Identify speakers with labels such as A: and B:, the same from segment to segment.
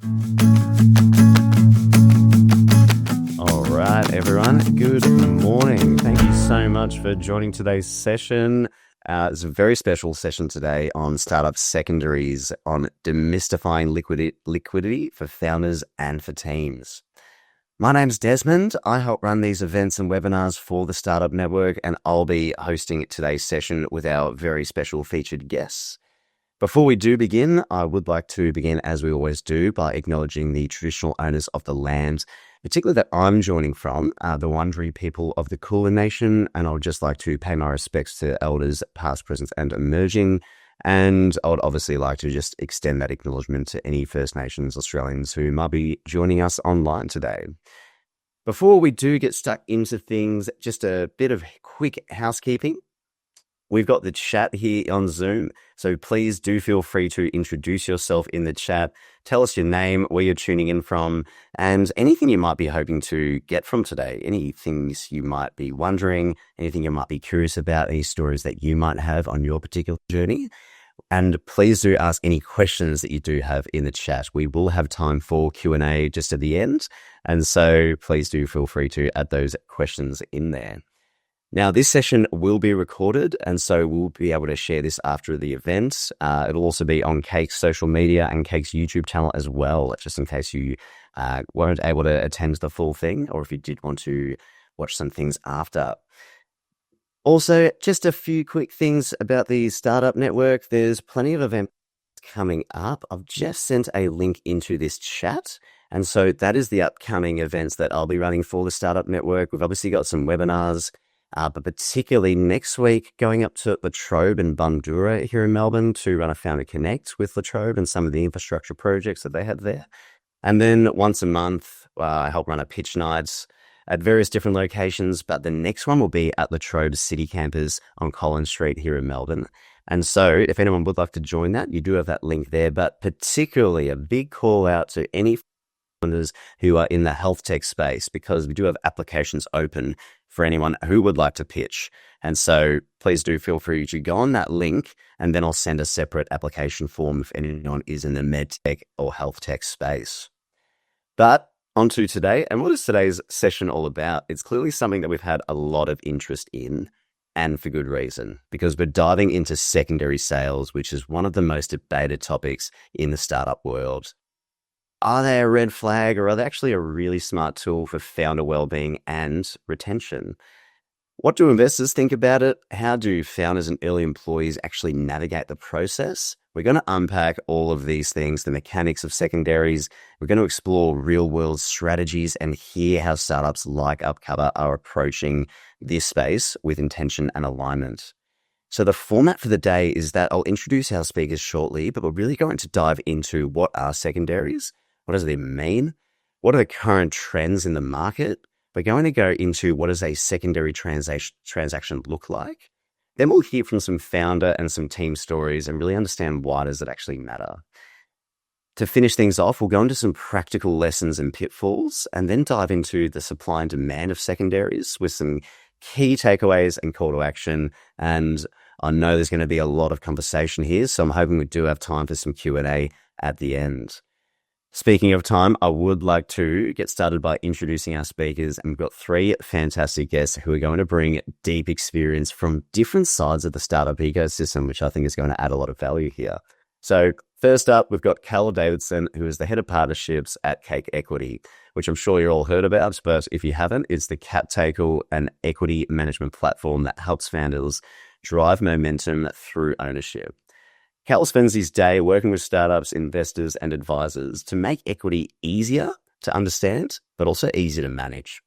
A: All right, everyone. Good morning. Thank you so much for joining today's session. It's a very special session today on startup secondaries on demystifying liquidity for founders and for teams. My name's Desmond. I help run these events and webinars for the Startup Network, and I'll be hosting today's session with our very special featured guests. Before we do begin, I would like to begin, as we always do, by acknowledging the traditional owners of the land, particularly that I'm joining from, the Wurundjeri people of the Kulin Nation, and I would just like to pay my respects to elders past, present, and emerging, and I would obviously like to just extend that acknowledgement to any First Nations Australians who might be joining us online today. Before we do get stuck into things, just a bit of quick housekeeping. We've got the chat here on Zoom, so please do feel free to introduce yourself in the chat. Tell us your name, where you're tuning in from, and anything you might be hoping to get from today. Any things you might be wondering, anything you might be curious about, any stories that you might have on your particular journey. And please do ask any questions that you do have in the chat. We will have time for Q&A just at the end, and so please do feel free to add those questions in there. Now, this session will be recorded, and so we'll be able to share this after the event. It'll also be on Cake's social media and Cake's YouTube channel as well, just in case you weren't able to attend the full thing, or if you did want to watch some things after. Also, just a few quick things about the Startup Network. There's plenty of events coming up. I've just sent a link into this chat. And so that is the upcoming events that I'll be running for the Startup Network. We've obviously got some webinars, but particularly next week, going up to Latrobe and Bundoora here in Melbourne to run a Founder Connect with Latrobe and some of the infrastructure projects that they have there. And then once a month, I help run a pitch nights at various different locations, but the next one will be at Latrobe City Campus on Collins Street here in Melbourne. And so if anyone would like to join that, you do have that link there, but particularly a big call out to any founders who are in the health tech space, because we do have applications open for anyone who would like to pitch. And so please do feel free to go on that link, and then I'll send a separate application form if anyone is in the med tech or health tech space. But on to today, and what is today's session all about? It's clearly something that we've had a lot of interest in, and for good reason, because we're diving into secondary sales, which is one of the most debated topics in the startup world. Are they a red flag, or are they actually a really smart tool for founder wellbeing and retention? What do investors think about it? How do founders and early employees actually navigate the process? We're going to unpack all of these things, the mechanics of secondaries. We're going to explore real-world strategies and hear how startups like Upcover are approaching this space with intention and alignment. So the format for the day is that I'll introduce our speakers shortly, but we're really going to dive into what are secondaries. What does it mean? What are the current trends in the market? We're going to go into what does a secondary transaction look like? Then we'll hear from some founder and some team stories and really understand why does it actually matter. To finish things off, we'll go into some practical lessons and pitfalls, and then dive into the supply and demand of secondaries with some key takeaways and call to action. And I know there's going to be a lot of conversation here, so I'm hoping we do have time for some Q&A at the end. Speaking of time, I would like to get started by introducing our speakers, and we've got three fantastic guests who are going to bring deep experience from different sides of the startup ecosystem, which I think is going to add a lot of value here. So first up, we've got Cal Davidson, who is the head of partnerships at Cake Equity, which I'm sure you're all heard about, but if you haven't, it's the cap table and equity management platform that helps founders drive momentum through ownership. Cal spends his day working with startups, investors, and advisors to make equity easier to understand, but also easier to manage.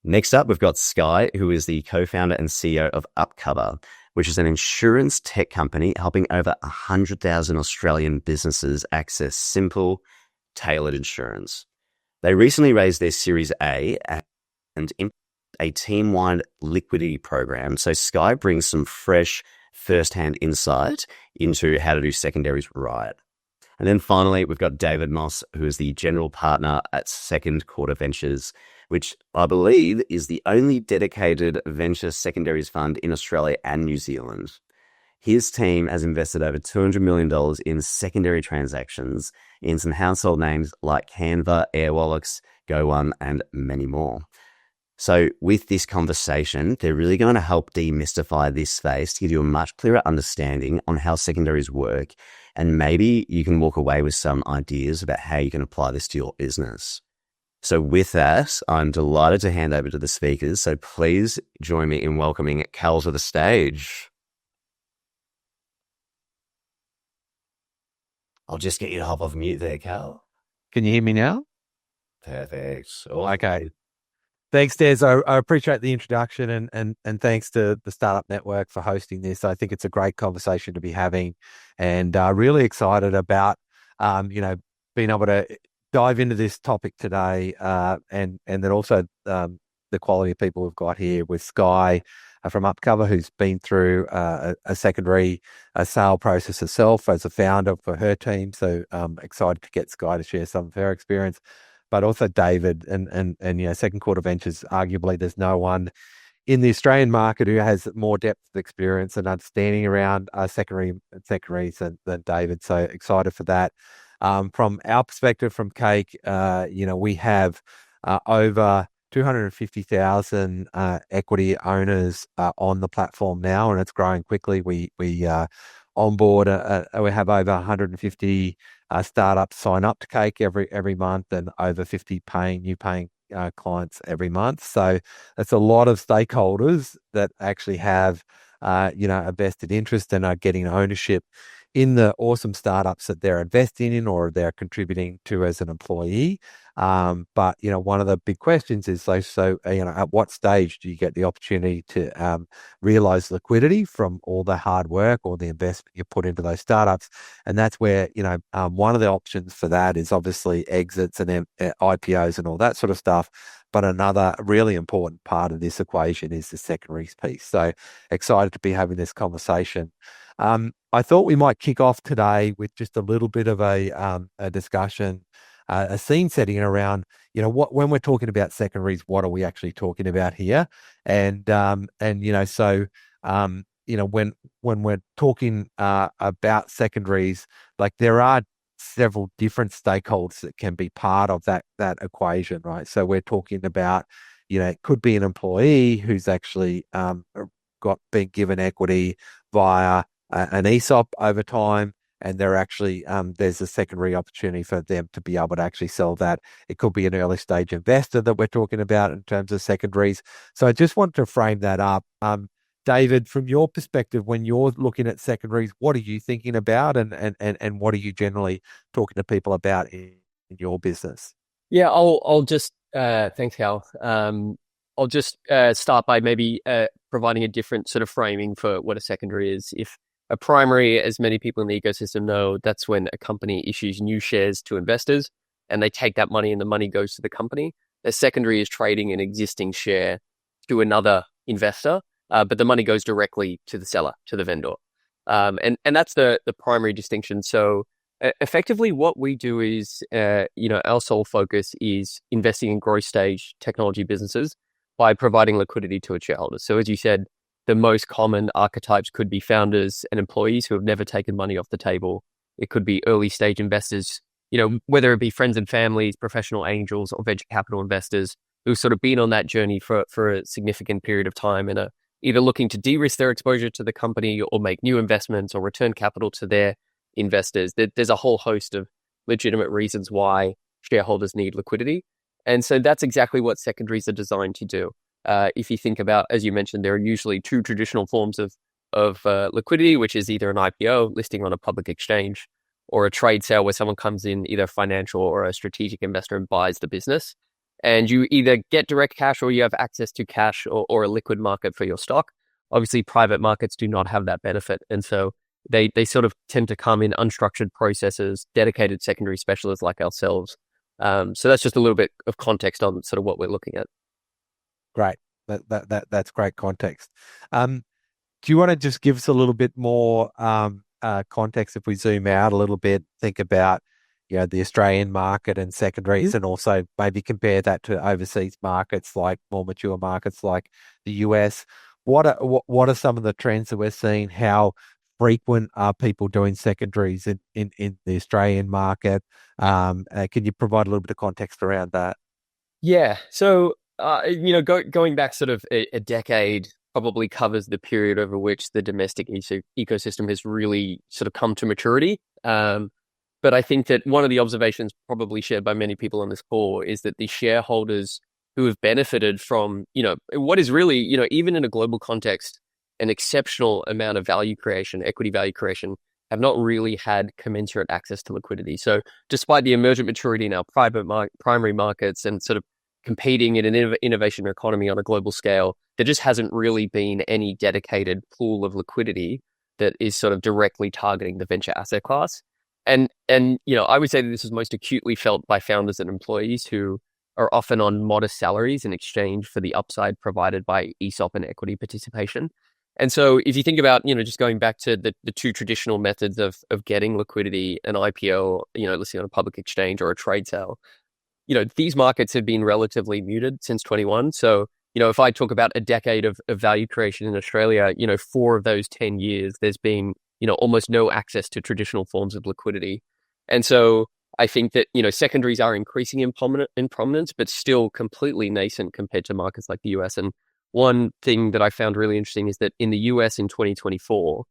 A: Next up, we've got Sky, who is the co-founder and CEO of Upcover, which is an insurance tech company helping over 100,000 Australian businesses access simple, tailored insurance. They recently raised their Series A and a team-wide liquidity program, so Sky brings some fresh first-hand insight into how to do secondaries right. And then finally, we've got David Moss, who is the general partner at Second Quarter Ventures, which I believe is the only dedicated venture secondaries fund in Australia and New Zealand. His team has invested over $200 million in secondary transactions in some household names like Canva, Airwallex, GoOne, and many more. So with this conversation, they're really going to help demystify this space to give you a much clearer understanding on how secondaries work. And maybe you can walk away with some ideas about how you can apply this to your business. So with that, I'm delighted to hand over to the speakers. So please join me in welcoming Cal to the stage. I'll just get you to hop off mute there, Cal.
B: Can you hear me now?
A: Perfect.
B: Awesome. Okay. Thanks, Des. I appreciate the introduction and thanks to the Startup Network for hosting this. I think it's a great conversation to be having, and really excited about being able to dive into this topic today, and then also the quality of people we've got here with Sky from Upcover, who's been through a secondary sale process herself as a founder for her team. So excited to get Sky to share some of her experience. But also David and Second Quarter Ventures. Arguably, there's no one in the Australian market who has more depth of experience and understanding around secondaries than David. So excited for that. From our perspective, from Cake, we have over 250,000 equity owners on the platform now, and it's growing quickly. We onboard, we have over 150 startups sign up to Cake every month, and over 50 new paying clients every month. So it's a lot of stakeholders that actually have a vested interest and are getting ownership in the awesome startups that they're investing in or they're contributing to as an employee. But one of the big questions is at what stage do you get the opportunity to realize liquidity from all the hard work or the investment you put into those startups? And that's where one of the options for that is obviously exits and IPOs and all that sort of stuff. But another really important part of this equation is the secondaries piece. So excited to be having this conversation. I thought we might kick off today with just a little bit of a discussion, a scene setting around, when we're talking about secondaries, what are we actually talking about here? And when we're talking about secondaries, like there are several different stakeholders that can be part of that equation, right? So we're talking about, it could be an employee who's actually been given equity via an ESOP over time, and they're actually there's a secondary opportunity for them to be able to actually sell that. It could be an early stage investor that we're talking about in terms of secondaries. So I just want to frame that up. David, from your perspective, when you're looking at secondaries, what are you thinking about, and what are you generally talking to people about in your business?
C: Yeah, I'll just thanks, Hal. I'll just start by maybe providing a different sort of framing for what a secondary is. If a primary, as many people in the ecosystem know, that's when a company issues new shares to investors and they take that money and the money goes to the company. A secondary is trading an existing share to another investor, but the money goes directly to the seller, to the vendor. And that's the primary distinction. So effectively what we do is, our sole focus is investing in growth stage technology businesses by providing liquidity to its shareholders. So as you said, the most common archetypes could be founders and employees who have never taken money off the table. It could be early stage investors, whether it be friends and families, professional angels, or venture capital investors who've sort of been on that journey for a significant period of time and are either looking to de-risk their exposure to the company or make new investments or return capital to their investors. There's a whole host of legitimate reasons why shareholders need liquidity. And so that's exactly what secondaries are designed to do. If you think about, as you mentioned, there are usually two traditional forms of liquidity, which is either an IPO, listing on a public exchange, or a trade sale where someone comes in, either financial or a strategic investor, and buys the business. And you either get direct cash or you have access to cash or a liquid market for your stock. Obviously, private markets do not have that benefit. And so they sort of tend to come in unstructured processes, dedicated secondary specialists like ourselves. So that's just a little bit of context on sort of what we're looking at.
B: Great. That's great context. Do you want to just give us a little bit more context if we zoom out a little bit, think about the Australian market and secondaries, and also maybe compare that to overseas markets, like more mature markets like the US? What are some of the trends that we're seeing? How frequent are people doing secondaries in the Australian market? Can you provide a little bit of context around that?
C: Yeah. So, going back sort of a decade probably covers the period over which the domestic ecosystem has really sort of come to maturity. But I think that one of the observations probably shared by many people on this call is that the shareholders who have benefited from, what is really, even in a global context, an exceptional amount of value creation, equity value creation, have not really had commensurate access to liquidity. So despite the emergent maturity in our primary markets and sort of competing in an innovation economy on a global scale, there just hasn't really been any dedicated pool of liquidity that is sort of directly targeting the venture asset class. And I would say that this is most acutely felt by founders and employees who are often on modest salaries in exchange for the upside provided by ESOP and equity participation. And so if you think about, just going back to the two traditional methods of getting liquidity, an IPO, listing on a public exchange or a trade sale, these markets have been relatively muted since 21. So, if I talk about a decade of value creation in Australia, 4 of those 10 years, there's been, almost no access to traditional forms of liquidity. And so I think that, secondaries are increasing in prominence, but still completely nascent compared to markets like the US. And one thing that I found really interesting is that in the US in 2024,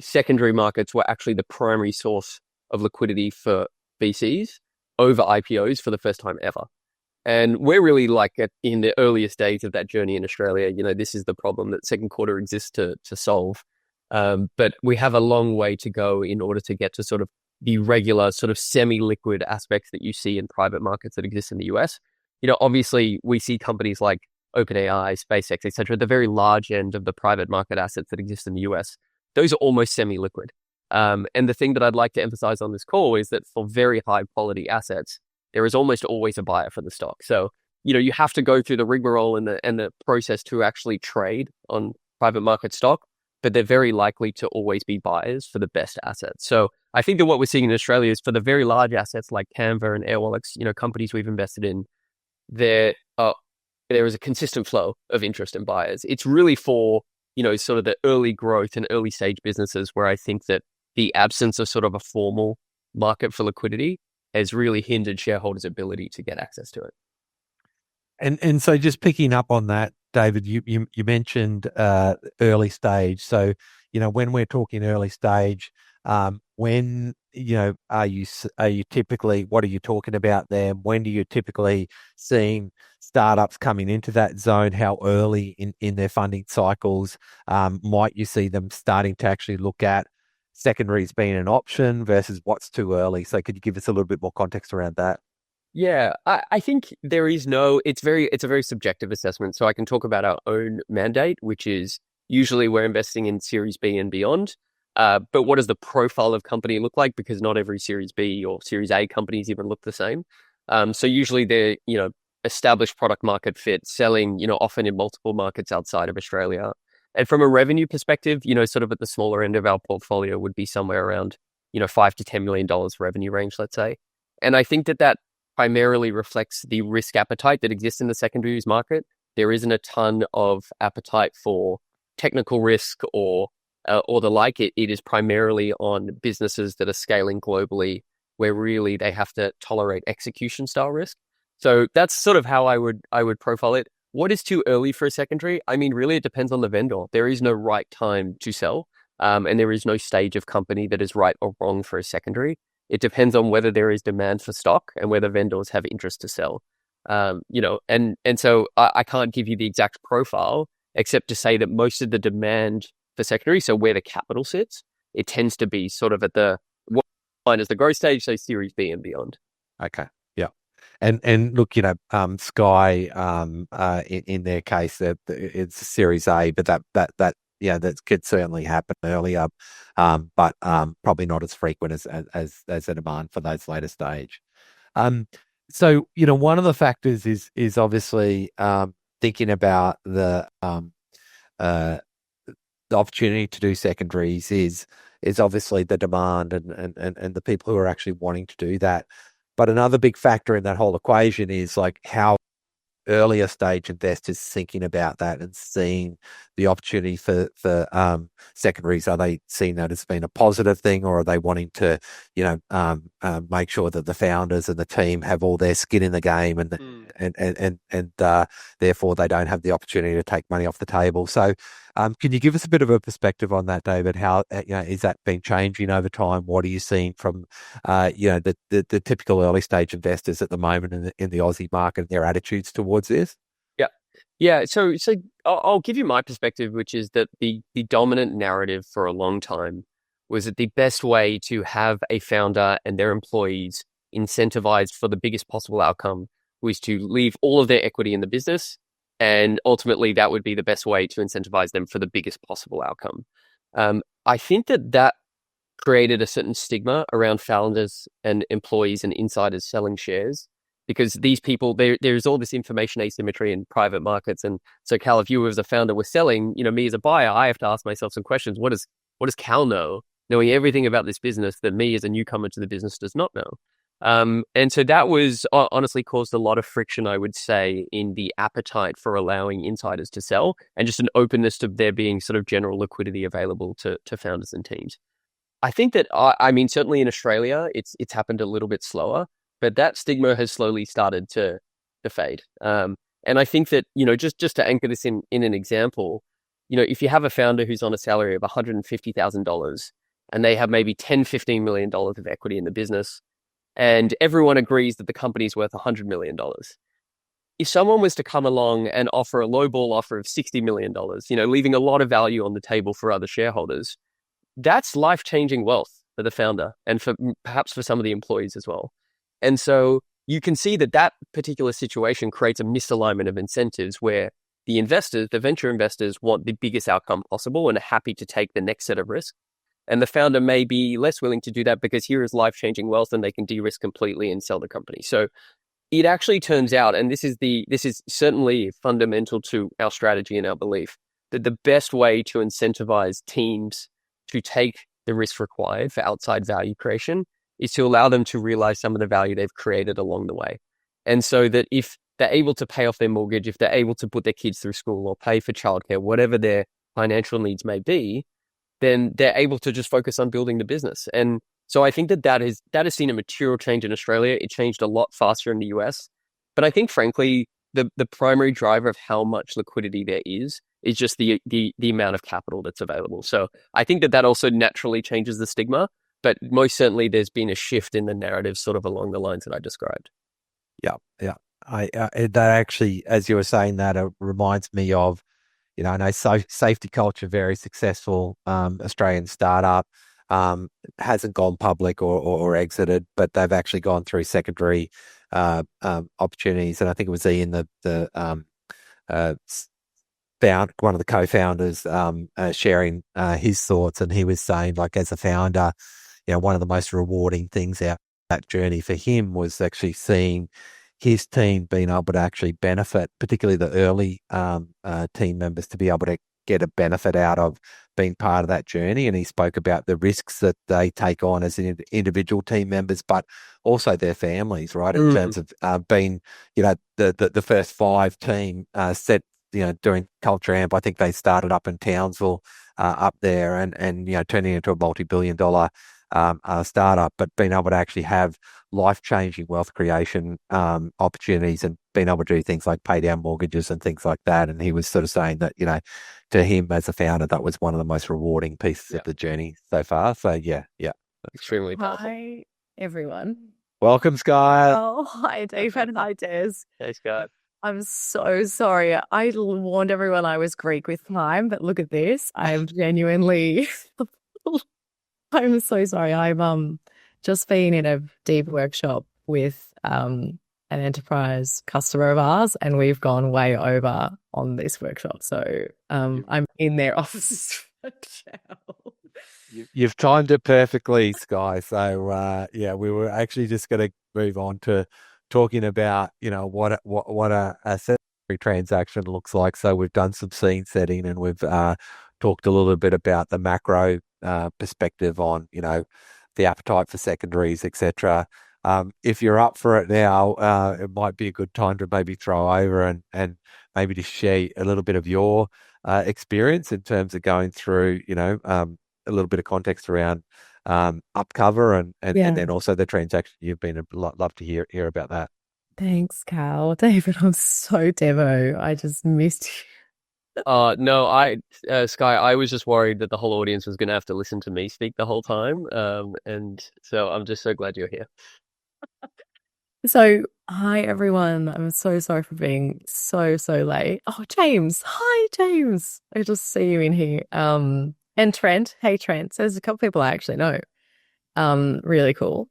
C: secondary markets were actually the primary source of liquidity for VCs over IPOs for the first time ever. And we're really in the earliest days of that journey in Australia. This is the problem that second quarter exists to solve. But we have a long way to go in order to get to sort of the regular sort of semi-liquid aspects that you see in private markets that exist in the US. Obviously we see companies like OpenAI, SpaceX, et cetera, at the very large end of the private market assets that exist in the US. Those are almost semi-liquid. And the thing that I'd like to emphasize on this call is that for very high quality assets, there is almost always a buyer for the stock. So, you have to go through the rigmarole and the process to actually trade on private market stock, but they're very likely to always be buyers for the best assets. So I think that what we're seeing in Australia is for the very large assets like Canva and Airwallex, companies we've invested in, there is a consistent flow of interest in buyers. It's really for, sort of the early growth and early stage businesses where I think that the absence of sort of a formal market for liquidity has really hindered shareholders' ability to get access to it.
B: And so just picking up on that, David, you mentioned early stage. So, when we're talking early stage, when, are you typically, what are you talking about there? When do you typically seeing startups coming into that zone? How early in their funding cycles might you see them starting to actually look at secondaries being an option versus what's too early? So could you give us a little bit more context around that?
C: Yeah, I think there is it's a very subjective assessment. So I can talk about our own mandate, which is usually we're investing in Series B and beyond. But what does the profile of company look like? Because not every Series B or Series A companies even look the same. So usually they're, established product market fit, selling, often in multiple markets outside of Australia. And from a revenue perspective, sort of at the smaller end of our portfolio would be somewhere around, $5 to $10 million revenue range, let's say. And I think that primarily reflects the risk appetite that exists in the secondaries market. There isn't a ton of appetite for technical risk or the like. It is primarily on businesses that are scaling globally, where really they have to tolerate execution style risk. So that's sort of how I would profile it. What is too early for a secondary? I mean, really, it depends on the vendor. There is no right time to sell, and there is no stage of company that is right or wrong for a secondary. It depends on whether there is demand for stock and whether vendors have interest to sell. And so I can't give you the exact profile, except to say that most of the demand for secondary, so where the capital sits, it tends to be sort of at the what line is the growth stage, so Series B and beyond.
B: Okay. Yeah. And look, Sky, in their case, that it's Series A, but that could certainly happen earlier, but probably not as frequent as a demand for those later stage. So one of the factors is obviously thinking about the opportunity to do secondaries is obviously the demand and the people who are actually wanting to do that. But another big factor in that whole equation is like how earlier stage investors thinking about that and seeing the opportunity for secondaries? Are they seeing that as being a positive thing, or are they wanting to, make sure that the founders and the team have all their skin in the game, and therefore they don't have the opportunity to take money off the table? So, can you give us a bit of a perspective on that, David? How is that been changing over time? What are you seeing from the typical early stage investors at the moment in the Aussie market and their attitudes towards this?
C: Yeah. So I'll give you my perspective, which is that the dominant narrative for a long time was that the best way to have a founder and their employees incentivized for the biggest possible outcome was to leave all of their equity in the business. And ultimately, that would be the best way to incentivize them for the biggest possible outcome. I think that created a certain stigma around founders and employees and insiders selling shares, because these people, there's all this information asymmetry in private markets. And so, Cal, if you as a founder were selling, me as a buyer, I have to ask myself some questions. What does Cal know, knowing everything about this business that me as a newcomer to the business does not know? And so that was honestly caused a lot of friction, I would say, in the appetite for allowing insiders to sell, and just an openness to there being sort of general liquidity available to founders and teams. I think that, certainly in Australia, it's happened a little bit slower, but that stigma has slowly started to fade. And I think that, just to anchor this in an example, if you have a founder who's on a salary of $150,000 and they have maybe $10-15 million of equity in the business, and everyone agrees that the company's worth $100 million. If someone was to come along and offer a lowball offer of $60 million, leaving a lot of value on the table for other shareholders, that's life-changing wealth for the founder and perhaps for some of the employees as well. And so you can see that particular situation creates a misalignment of incentives where the investors, the venture investors, want the biggest outcome possible and are happy to take the next set of risks. And the founder may be less willing to do that because here is life-changing wealth and they can de-risk completely and sell the company. So it actually turns out, and this is certainly fundamental to our strategy and our belief, that the best way to incentivize teams to take the risk required for outside value creation is to allow them to realize some of the value they've created along the way. And so that if they're able to pay off their mortgage, if they're able to put their kids through school or pay for childcare, whatever their financial needs may be, then they're able to just focus on building the business. And so I think that has seen a material change in Australia. It changed a lot faster in the US. But I think, frankly, the primary driver of how much liquidity there is just the amount of capital that's available. So I think that also naturally changes the stigma, but most certainly there's been a shift in the narrative sort of along the lines that I described.
B: Yeah. That actually, as you were saying that, it reminds me of, I know Safety Culture, very successful Australian startup, hasn't gone public or exited, but they've actually gone through secondary opportunities. And I think it was Ian, one of the co-founders, sharing his thoughts, and he was saying, like, as a founder, one of the most rewarding things out that journey for him was actually seeing his team being able to actually benefit, particularly the early team members, to be able to get a benefit out of being part of that journey. And he spoke about the risks that they take on as individual team members, but also their families, right? In terms of being, the first 5 team set, during Culture Amp, I think they started up in Townsville up there and turning into a multi-billion-dollar startup, but being able to actually have life-changing wealth creation opportunities and being able to do things like pay down mortgages and things like that. And he was sort of saying that, to him as a founder, that was one of the most rewarding pieces of the journey so far. So yeah.
C: Extremely powerful.
D: Hi, everyone.
B: Welcome, Sky.
D: Oh, hi, David. Hi, Des.
C: Hey, Scott.
D: I'm so sorry. I warned everyone I was Greek with time, but look at this. I'm genuinely... I'm so sorry. I'm just been in a deep workshop with an enterprise customer of ours, and we've gone way over on this workshop. So I'm in their offices now.
B: You've timed it perfectly, Sky. So we were actually just going to move on to talking about what a secondary transaction looks like. So we've done some scene setting, and we've talked a little bit about the macro perspective on the appetite for secondaries, etc. if you're up for it now, it might be a good time to maybe throw over and maybe to share a little bit of your experience in terms of going through, a little bit of context around upcover and then also the transaction you've been. Love to hear about that.
D: Thanks, Cal. David, I'm so Devo. I just missed you.
C: No, Sky, I was just worried that the whole audience was going to have to listen to me speak the whole time. And so I'm just so glad you're here.
D: So, hi everyone. I'm so sorry for being so late. Oh, James. Hi, James. I just see you in here. And Trent. Hey, Trent. So there's a couple people I actually know. Really cool.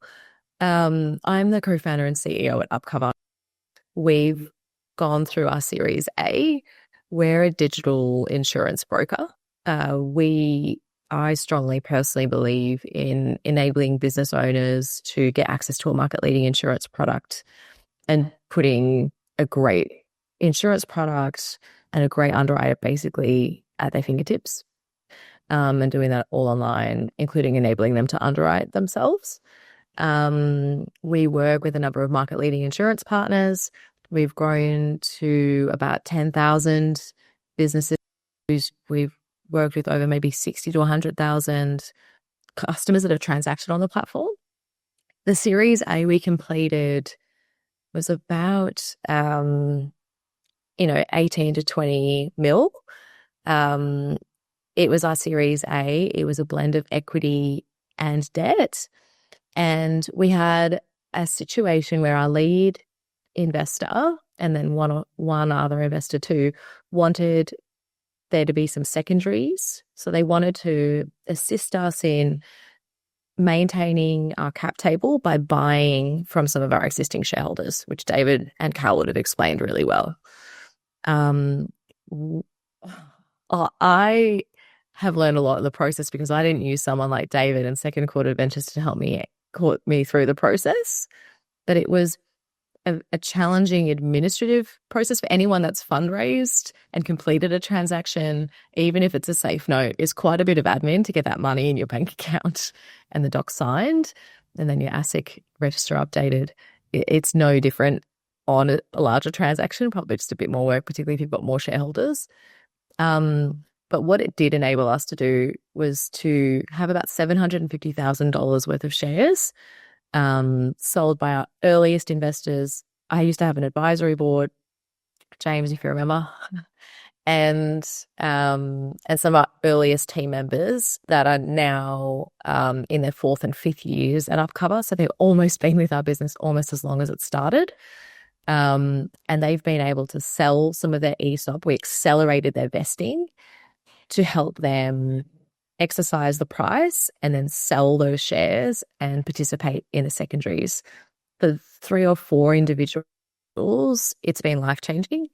D: I'm the co-founder and CEO at Upcover. We've gone through our Series A. We're a digital insurance broker. I strongly personally believe in enabling business owners to get access to a market-leading insurance product and putting a great insurance product and a great underwriter basically at their fingertips, and doing that all online, including enabling them to underwrite themselves. We work with a number of market-leading insurance partners. We've grown to about 10,000 businesses. We've worked with over maybe 60 to 100,000 customers that have transacted on the platform. The Series A we completed was about 18 to 20 mil. It was our Series A. It was a blend of equity and debt. And we had a situation where our lead investor and then one other investor too wanted there to be some secondaries. So they wanted to assist us in maintaining our cap table by buying from some of our existing shareholders, which David and Cal would have explained really well. I have learned a lot in the process because I didn't use someone like David and Second Quarter Ventures to help me through the process, but it was a challenging administrative process for anyone that's fundraised and completed a transaction, even if it's a safe note, is quite a bit of admin to get that money in your bank account and the doc signed and then your ASIC register updated. It's no different on a larger transaction, probably just a bit more work, particularly if you've got more shareholders. But what it did enable us to do was to have about $750,000 worth of shares sold by our earliest investors. I used to have an advisory board, James, if you remember, and some of our earliest team members that are now in their 4th and 5th years at Upcover. So they've almost been with our business almost as long as it started. And they've been able to sell some of their ESOP. We accelerated their vesting to help them exercise the price and then sell those shares and participate in the secondaries. For 3 or 4 individuals, it's been life-changing.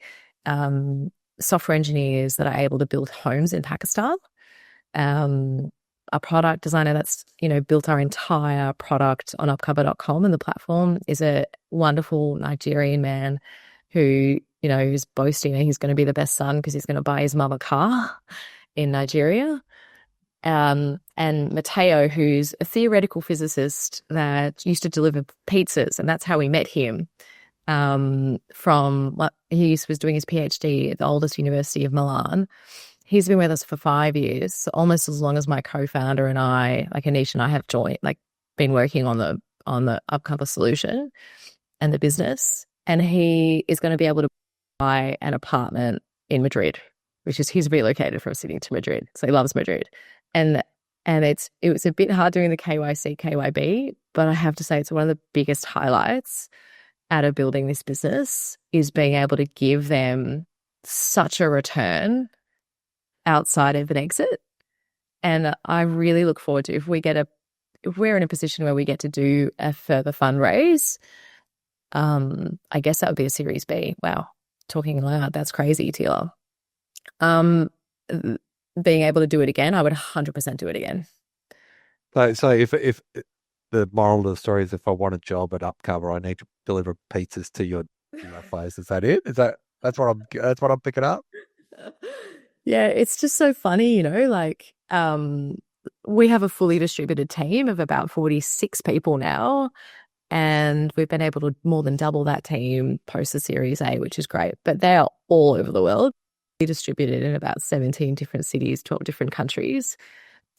D: Software engineers that are able to build homes in Pakistan. A product designer that's, built our entire product on upcover.com, and the platform is a wonderful Nigerian man who, is boasting that he's going to be the best son because he's going to buy his mum a car in Nigeria. And Matteo, who's a theoretical physicist that used to deliver pizzas, and that's how we met him. He was doing his PhD at the oldest university of Milan. He's been with us for 5 years, so almost as long as my co-founder and I, like Anish and I, have been working on the Upcover solution and the business. And he is going to be able to buy an apartment in Madrid, which is he's relocated from Sydney to Madrid, so he loves Madrid. And it was a bit hard doing the KYC, KYB, but I have to say it's one of the biggest highlights out of building this business is being able to give them such a return outside of an exit. And I really look forward to if we're in a position where we get to do a further fundraise, I guess that would be a Series B. Wow. Talking aloud, that's crazy, Tila. Being able to do it again, I would 100% do it again.
B: So if the moral of the story is if I want a job at Upcover, I need to deliver pizzas to your place. Is that it? That's what I'm picking up?
D: Yeah, it's just so funny, we have a fully distributed team of about 46 people now, And we've been able to more than double that team post the Series A, which is great. But they are all over the world, distributed in about 17 different cities, 12 different countries.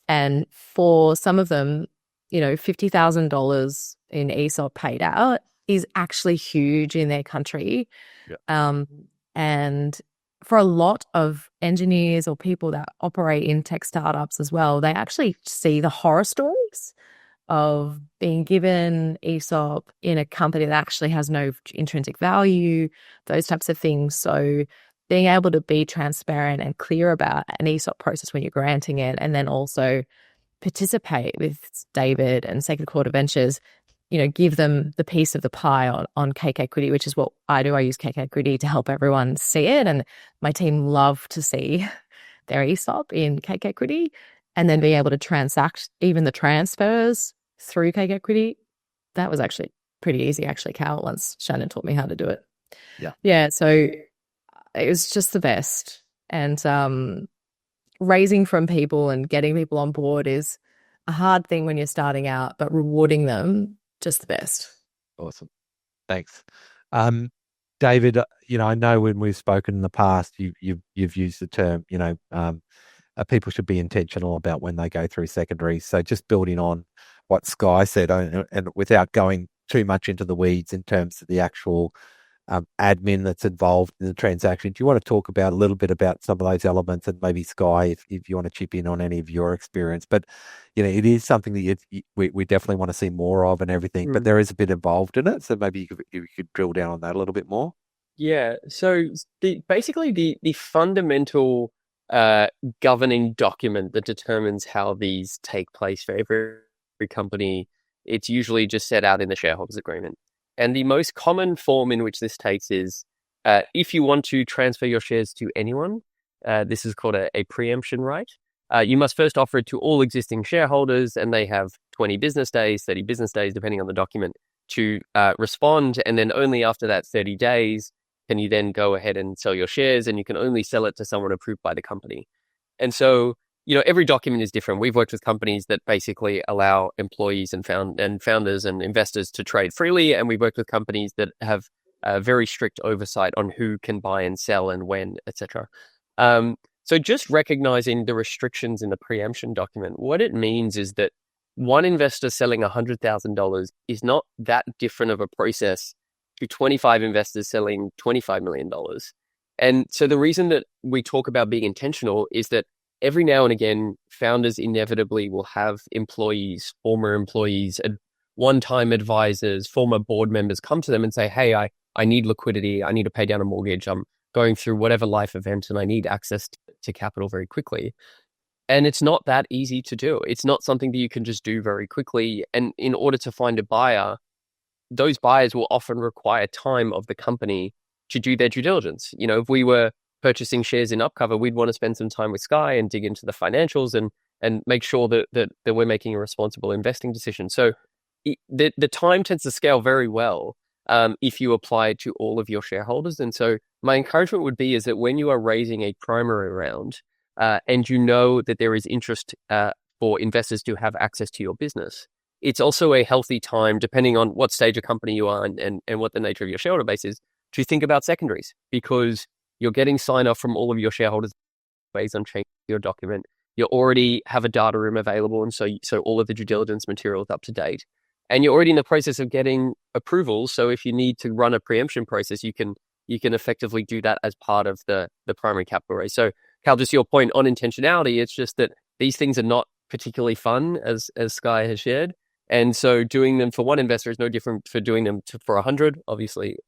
D: And for some of them, $50,000 in ESOP paid out is actually huge in their country.
B: Yeah.
D: And for a lot of engineers or people that operate in tech startups as well, they actually see the horror stories of being given ESOP in a company that actually has no intrinsic value, those types of things. So being able to be transparent and clear about an ESOP process when you're granting it, and then also participate with David and Stakeholder Ventures, give them the piece of the pie on Cake Equity, which is what I do. I use Cake Equity to help everyone see it. And my team love to see their ESOP in Cake Equity, and then being able to transact even the transfers through Cake Equity. That was actually pretty easy, actually, Cal. Once Shannon taught me how to do it. Yeah. So it was just the best. And raising from people and getting people on board is a hard thing when you're starting out, but rewarding them, just the best.
B: Awesome. Thanks. David, I know when we've spoken in the past, you've used the term, people should be intentional about when they go through secondaries. So just building on what Sky said, and without going too much into the weeds in terms of the actual admin that's involved in the transaction, do you want to talk about a little bit about some of those elements, and maybe Sky, if you want to chip in on any of your experience? But it is something that we definitely want to see more of and everything. But there is a bit involved in it, so maybe you could drill down on that a little bit more.
C: Yeah. So basically the fundamental governing document that determines how these take place for every company, it's usually just set out in the shareholders agreement. And the most common form in which this takes is if you want to transfer your shares to anyone, this is called a preemption right. You must first offer it to all existing shareholders, and they have 20 business days, 30 business days, depending on the document, to respond. And then only after that 30 days can you then go ahead and sell your shares, and you can only sell it to someone approved by the company. And so, every document is different. We've worked with companies that basically allow employees and founders and investors to trade freely. And we've worked with companies that have very strict oversight on who can buy and sell and when, etc. So just recognizing the restrictions in the preemption document, what it means is that one investor selling $100,000 is not that different of a process to 25 investors selling $25 million. And so the reason that we talk about being intentional is that every now and again, founders inevitably will have employees, former employees, one-time advisors, former board members come to them and say, hey, I need liquidity. I need to pay down a mortgage. I'm going through whatever life event and I need access to capital very quickly. And it's not that easy to do. It's not something that you can just do very quickly. And in order to find a buyer, those buyers will often require time of the company to do their due diligence. If we were purchasing shares in Upcover, we'd want to spend some time with Sky and dig into the financials and make sure that we're making a responsible investing decision. So the time tends to scale very well if you apply it to all of your shareholders. And so my encouragement would be is that when you are raising a primary round and that there is interest for investors to have access to your business, it's also a healthy time, depending on what stage of company you are and what the nature of your shareholder base is, to think about secondaries, because you're getting sign-off from all of your shareholders based on changing your document. You already have a data room available, and so all of the due diligence material is up to date. And you're already in the process of getting approvals. So if you need to run a preemption process, you can effectively do that as part of the primary capital raise. So Cal, just your point on intentionality, it's just that these things are not particularly fun, as Sky has shared. And so doing them for one investor is no different for doing them for 100. Obviously,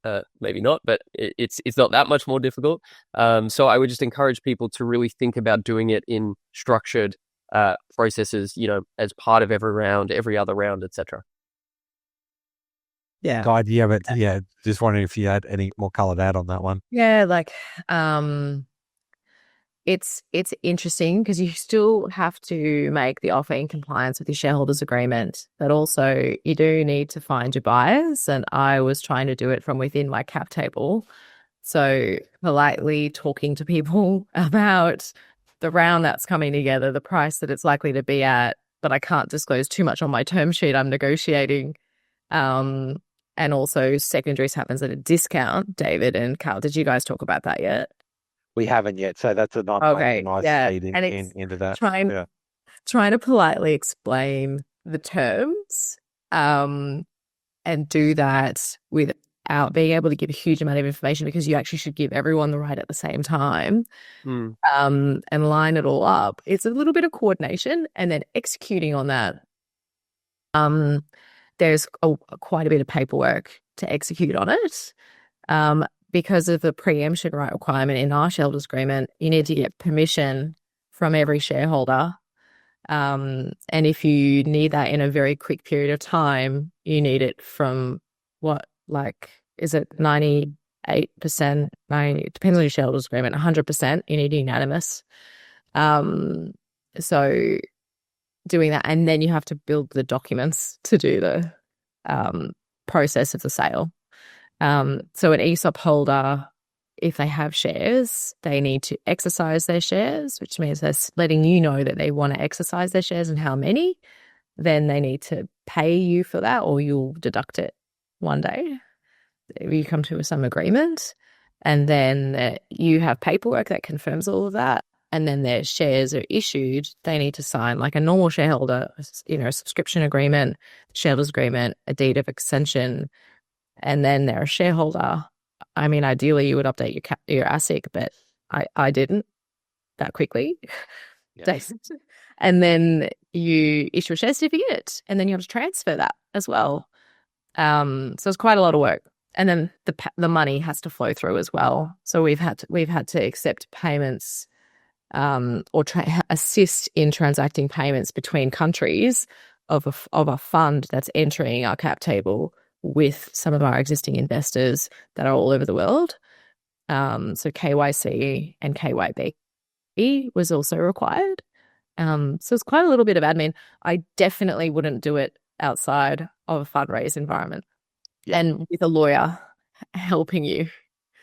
C: maybe not, but it's not that much more difficult. So I would just encourage people to really think about doing it in structured processes, as part of every round, every other round, etc.
D: Yeah.
B: Guy, do you have it? Yeah, just wondering if you had any more color to add on that one.
D: Yeah, it's interesting because you still have to make the offer in compliance with your shareholders agreement, but also you do need to find your buyers. And I was trying to do it from within my cap table. So politely talking to people about the round that's coming together, the price that it's likely to be at, but I can't disclose too much on my term sheet I'm negotiating. And also secondaries happens at a discount. David and Carl, did you guys talk about that yet?
B: We haven't yet, so that's a
D: Okay,
B: nice
D: yeah.
B: lead
D: And it's
B: into that.
D: trying to politely explain the terms, and do that without being able to give a huge amount of information, because you actually should give everyone the right at the same time, and line it all up. It's a little bit of coordination and then executing on that. There's quite a bit of paperwork to execute on it. Because of the preemption right requirement in our shareholders agreement, you need to get permission from every shareholder. And if you need that in a very quick period of time, you need it from is it 98%, 90, depends on your shareholders agreement, 100%, you need unanimous. So doing that, and then you have to build the documents to do the process of the sale. So an ESOP holder, if they have shares, they need to exercise their shares, which means they're letting you know that they want to exercise their shares and how many. Then they need to pay you for that, or you'll deduct it one day if you come to some agreement. And then you have paperwork that confirms all of that. And then their shares are issued. They need to sign like a normal shareholder, a subscription agreement, shareholders agreement, a deed of accession, and then they're a shareholder. I mean, ideally you would update your ASIC, but I didn't that quickly. Yeah. And then you issue a share certificate, and then you have to transfer that as well. So it's quite a lot of work. And then the money has to flow through as well. So we've had to accept payments, or assist in transacting payments between countries of a fund that's entering our cap table with some of our existing investors that are all over the world. So KYC and KYB was also required. So it's quite a little bit of admin. I definitely wouldn't do it outside of a fundraise environment and with a lawyer helping you.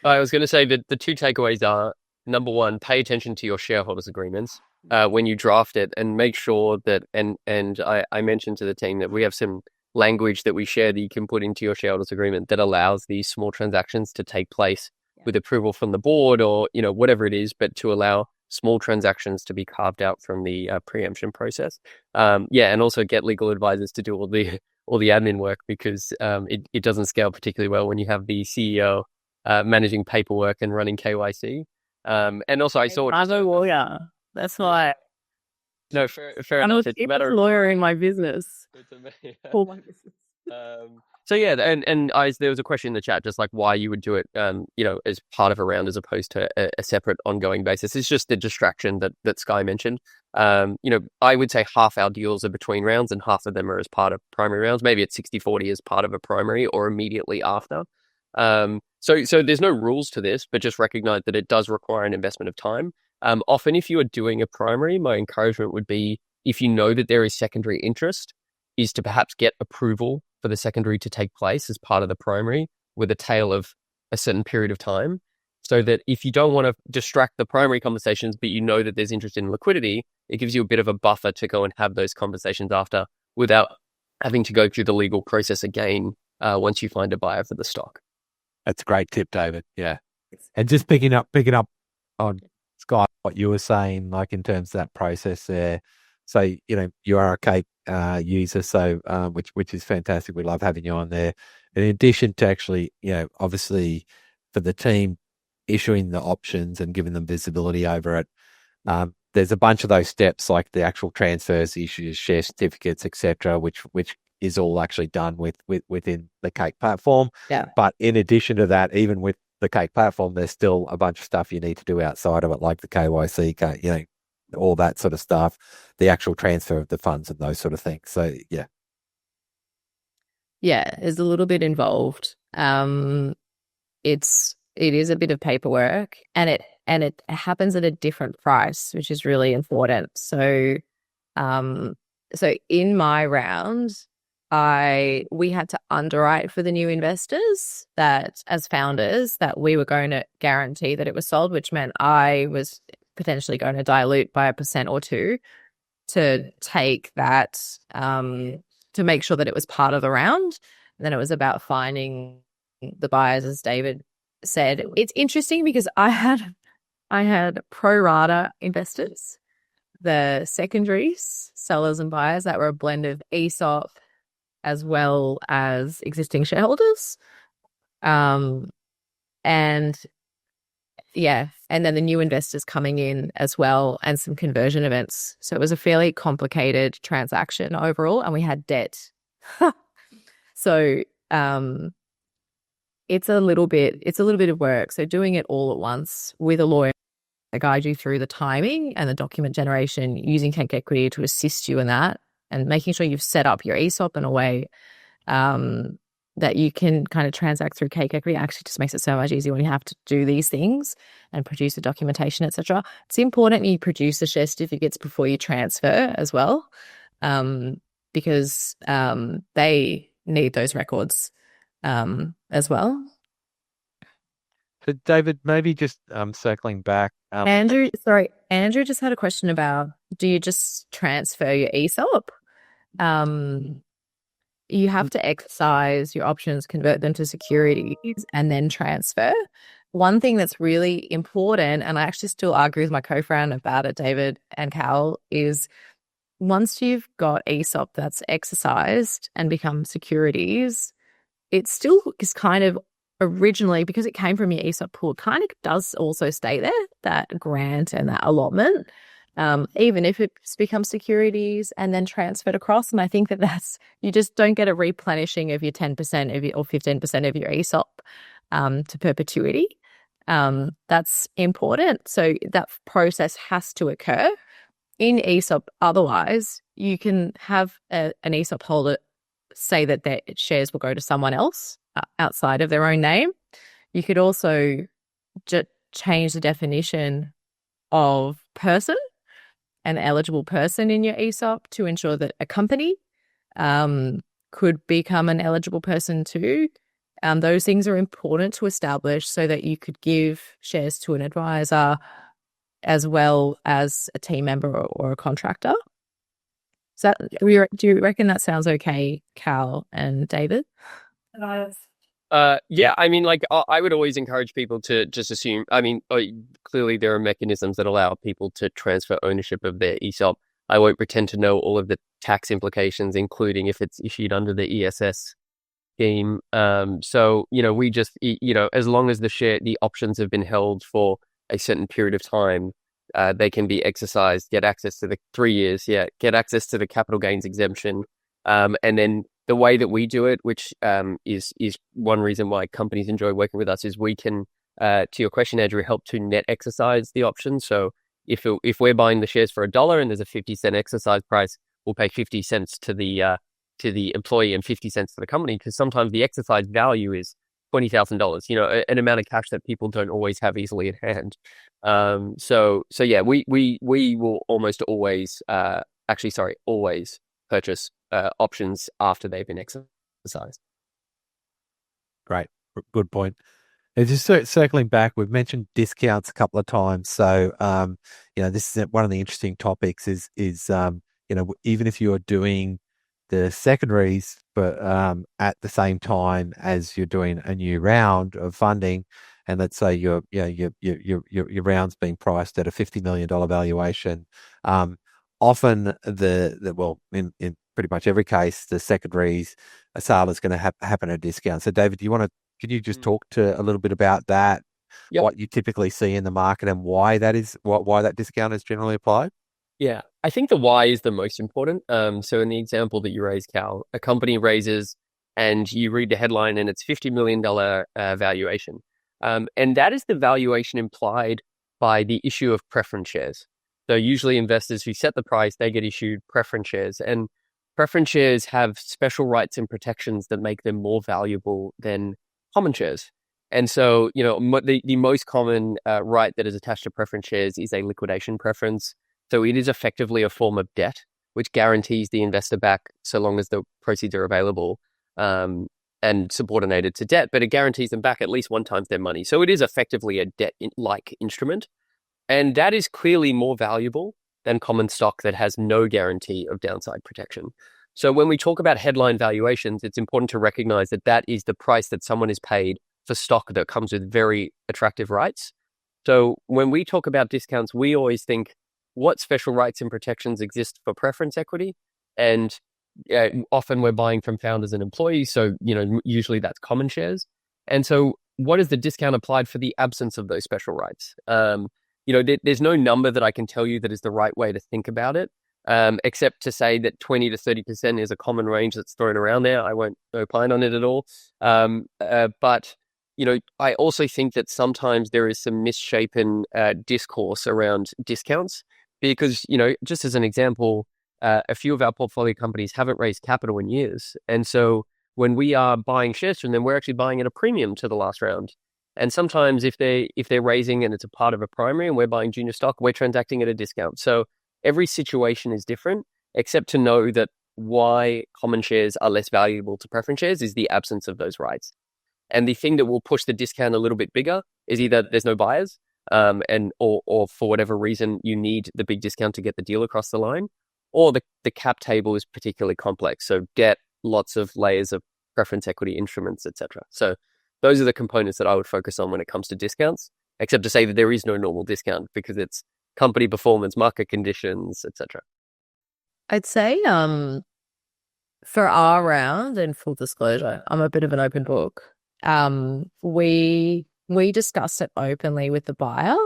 C: I was going to say that the two takeaways are, number one, pay attention to your shareholders agreements when you draft it, and make sure that, and I mentioned to the team that we have some language that we share that you can put into your shareholders agreement that allows these small transactions to take place with approval from the board, or whatever it is, but to allow small transactions to be carved out from the preemption process. And also get legal advisors to do all the admin work, because it doesn't scale particularly well when you have the CEO managing paperwork and running KYC. And also I saw
D: I'm a lawyer. That's why.
C: No, fair enough. It's a matter of
D: lawyer in my business. For my business.
C: So yeah, and there was a question in the chat, just like why you would do it, as part of a round as opposed to a separate ongoing basis. It's just the distraction that Sky mentioned. I would say half our deals are between rounds and half of them are as part of primary rounds. Maybe it's 60-40 as part of a primary or immediately after. So there's no rules to this, but just recognize that it does require an investment of time. Often if you are doing a primary, my encouragement would be, if you know that there is secondary interest, is to perhaps get approval for the secondary to take place as part of the primary with a tail of a certain period of time, so that if you don't want to distract the primary conversations, but you know that there's interest in liquidity, it gives you a bit of a buffer to go and have those conversations after without having to go through the legal process again once you find a buyer for the stock.
B: That's a great tip, David. Yeah. And just picking up on Scott, what you were saying, like in terms of that process there. So, you are a Cape user, so which is fantastic. We love having you on there. In addition to actually, obviously for the team issuing the options and giving them visibility over it, there's a bunch of those steps, like the actual transfers, issues, share certificates, etc., which is all actually done within the Cake platform.
D: Yeah.
B: But in addition to that, even with the Cake platform, there's still a bunch of stuff you need to do outside of it, like the KYC, all that sort of stuff, the actual transfer of the funds and those sort of things. So yeah.
D: Yeah, there's a little bit involved. It is a bit of paperwork, and it happens at a different price, which is really important. So in my round, we had to underwrite for the new investors that, as founders, that we were going to guarantee that it was sold, which meant I was potentially going to dilute by 1% or 2% to take that, to make sure that it was part of the round. And then it was about finding the buyers, as David said. It's interesting because I had pro rata investors, the secondaries, sellers and buyers that were a blend of ESOP as well as existing shareholders. And yeah, and then the new investors coming in as well, and some conversion events. So it was a fairly complicated transaction overall, and we had debt. So it's a little bit of work. So doing it all at once with a lawyer to guide you through the timing and the document generation, using Cake Equity to assist you in that, and making sure you've set up your ESOP in a way that you can kind of transact through Cake Equity actually just makes it so much easier when you have to do these things and produce the documentation, etc. It's important you produce the share certificates before you transfer as well, because they need those records as well.
B: So David, maybe just circling back.
D: Andrew just had a question about, do you just transfer your ESOP? You have to exercise your options, convert them to securities, and then transfer. One thing that's really important, and I actually still argue with my co-founder about it, David and Cal, is once you've got ESOP that's exercised and become securities, it still is kind of originally, because it came from your ESOP pool, kind of does also stay there, that grant and that allotment, even if it's become securities and then transferred across. And I think that's, you just don't get a replenishing of your 10% of your, or 15% of your ESOP to perpetuity. That's important. So that process has to occur in ESOP. Otherwise, you can have an ESOP holder say that their shares will go to someone else outside of their own name. You could also change the definition of person, an eligible person in your ESOP, to ensure that a company could become an eligible person too. Those things are important to establish so that you could give shares to an advisor as well as a team member or a contractor. So do you reckon that sounds okay, Cal and David?
C: Yeah, I mean, like, I would always encourage people to just assume, I mean, clearly there are mechanisms that allow people to transfer ownership of their ESOP. I won't pretend to know all of the tax implications, including if it's issued under the ESS scheme. So, we just, as long as the options have been held for a certain period of time, they can be exercised, get access to the 3 years, get access to the capital gains exemption. And then the way that we do it, which is one reason why companies enjoy working with us, is we can, to your question, Andrew, help to net exercise the option. So if we're buying the shares for $1 and there's a 50-cent exercise price, we'll pay 50 cents to the employee and 50 cents to the company, because sometimes the exercise value is $20,000, an amount of cash that people don't always have easily at hand. So yeah, we will almost always, always purchase options after they've been exercised.
B: Great, good point. And just circling back, we've mentioned discounts a couple of times. So, this is one of the interesting topics. Is even if you are doing the secondaries, but at the same time as you're doing a new round of funding, and let's say your round's being priced at a $50 million valuation, often in pretty much every case, the secondaries sale is going to happen at a discount. So, David, can you just talk to a little bit about that?
C: Yep.
B: What you typically see in the market and why that is, why that discount is generally applied?
C: Yeah, I think the why is the most important. So in the example that you raised, Cal, a company raises and you read the headline and it's $50 million valuation. And that is the valuation implied by the issue of preference shares. So usually investors who set the price, they get issued preference shares, and preference shares have special rights and protections that make them more valuable than common shares. And so, the most common right that is attached to preference shares is a liquidation preference. So it is effectively a form of debt, which guarantees the investor back so long as the proceeds are available and subordinated to debt, but it guarantees them back at least one time their money. So it is effectively a debt-like instrument. And that is clearly more valuable than common stock that has no guarantee of downside protection. So when we talk about headline valuations, it's important to recognize that that is the price that someone is paid for stock that comes with very attractive rights. So when we talk about discounts, we always think what special rights and protections exist for preference equity. And often we're buying from founders and employees. So, usually that's common shares. And so what is the discount applied for the absence of those special rights? There's no number that I can tell you that is the right way to think about it. Except to say that 20 to 30% is a common range that's thrown around there. I won't opine on it at all. But I also think that sometimes there is some misshapen discourse around discounts because, just as an example, a few of our portfolio companies haven't raised capital in years. And so when we are buying shares from them, we're actually buying at a premium to the last round. And sometimes if they're raising and it's a part of a primary and we're buying junior stock, we're transacting at a discount. So every situation is different, except to know that why common shares are less valuable to preference shares is the absence of those rights. And the thing that will push the discount a little bit bigger is either there's no buyers, or for whatever reason you need the big discount to get the deal across the line, or the cap table is particularly complex. So debt, lots of layers of preference equity instruments, etc. So those are the components that I would focus on when it comes to discounts, except to say that there is no normal discount because it's company performance, market conditions, etc.
D: I'd say for our round, and full disclosure, I'm a bit of an open book. We discussed it openly with the buyer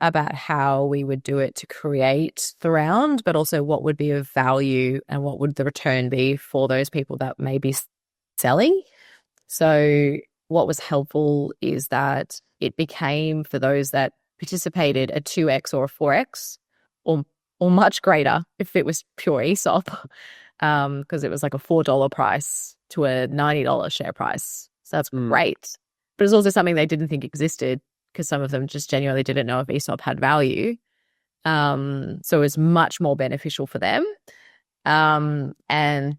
D: about how we would do it to create the round, but also what would be of value and what would the return be for those people that may be selling. So what was helpful is that it became, for those that participated, a 2x or a 4x or much greater if it was pure ESOP, because it was like a $4 price to a $90 share price. So that's great. But it's also something they didn't think existed because some of them just genuinely didn't know if ESOP had value. So it was much more beneficial for them. And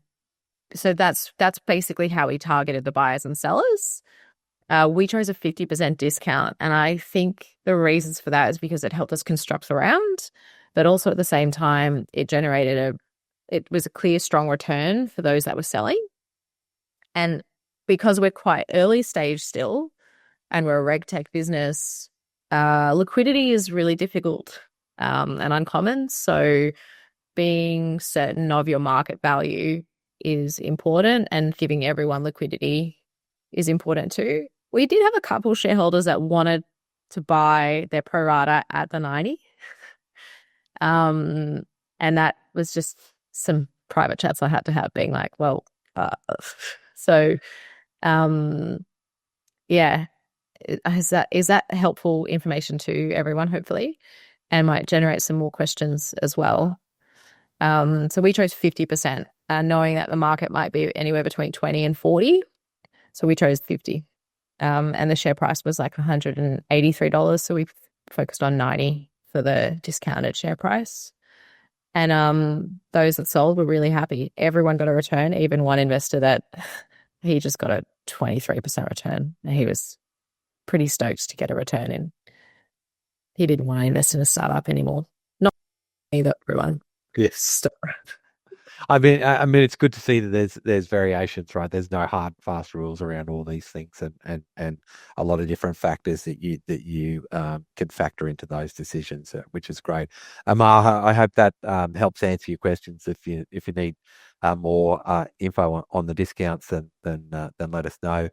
D: so that's basically how we targeted the buyers and sellers. We chose a 50% discount, and I think the reasons for that is because it helped us construct the round, but also at the same time it was a clear, strong return for those that were selling. And because we're quite early stage still, and we're a reg tech business, liquidity is really difficult and uncommon. So being certain of your market value is important, and giving everyone liquidity is important too. We did have a couple shareholders that wanted to buy their pro rata at the 90. And that was just some private chats I had to have being like, well, so yeah. Is that helpful information to everyone, hopefully, and might generate some more questions as well. So we chose 50%, knowing that the market might be anywhere between 20 and 40. So we chose 50. And the share price was like $183. So we focused on 90 for the discounted share price. And those that sold were really happy. Everyone got a return, even one investor that he just got a 23% return. And he was pretty stoked to get a return in. He didn't want to invest in a startup anymore. Not either, everyone.
B: Yes. I mean, it's good to see that there's variations, right? There's no hard, fast rules around all these things, and a lot of different factors that you can factor into those decisions, which is great. Amar, I hope that helps answer your questions. If you need more info on the discounts, then let us know.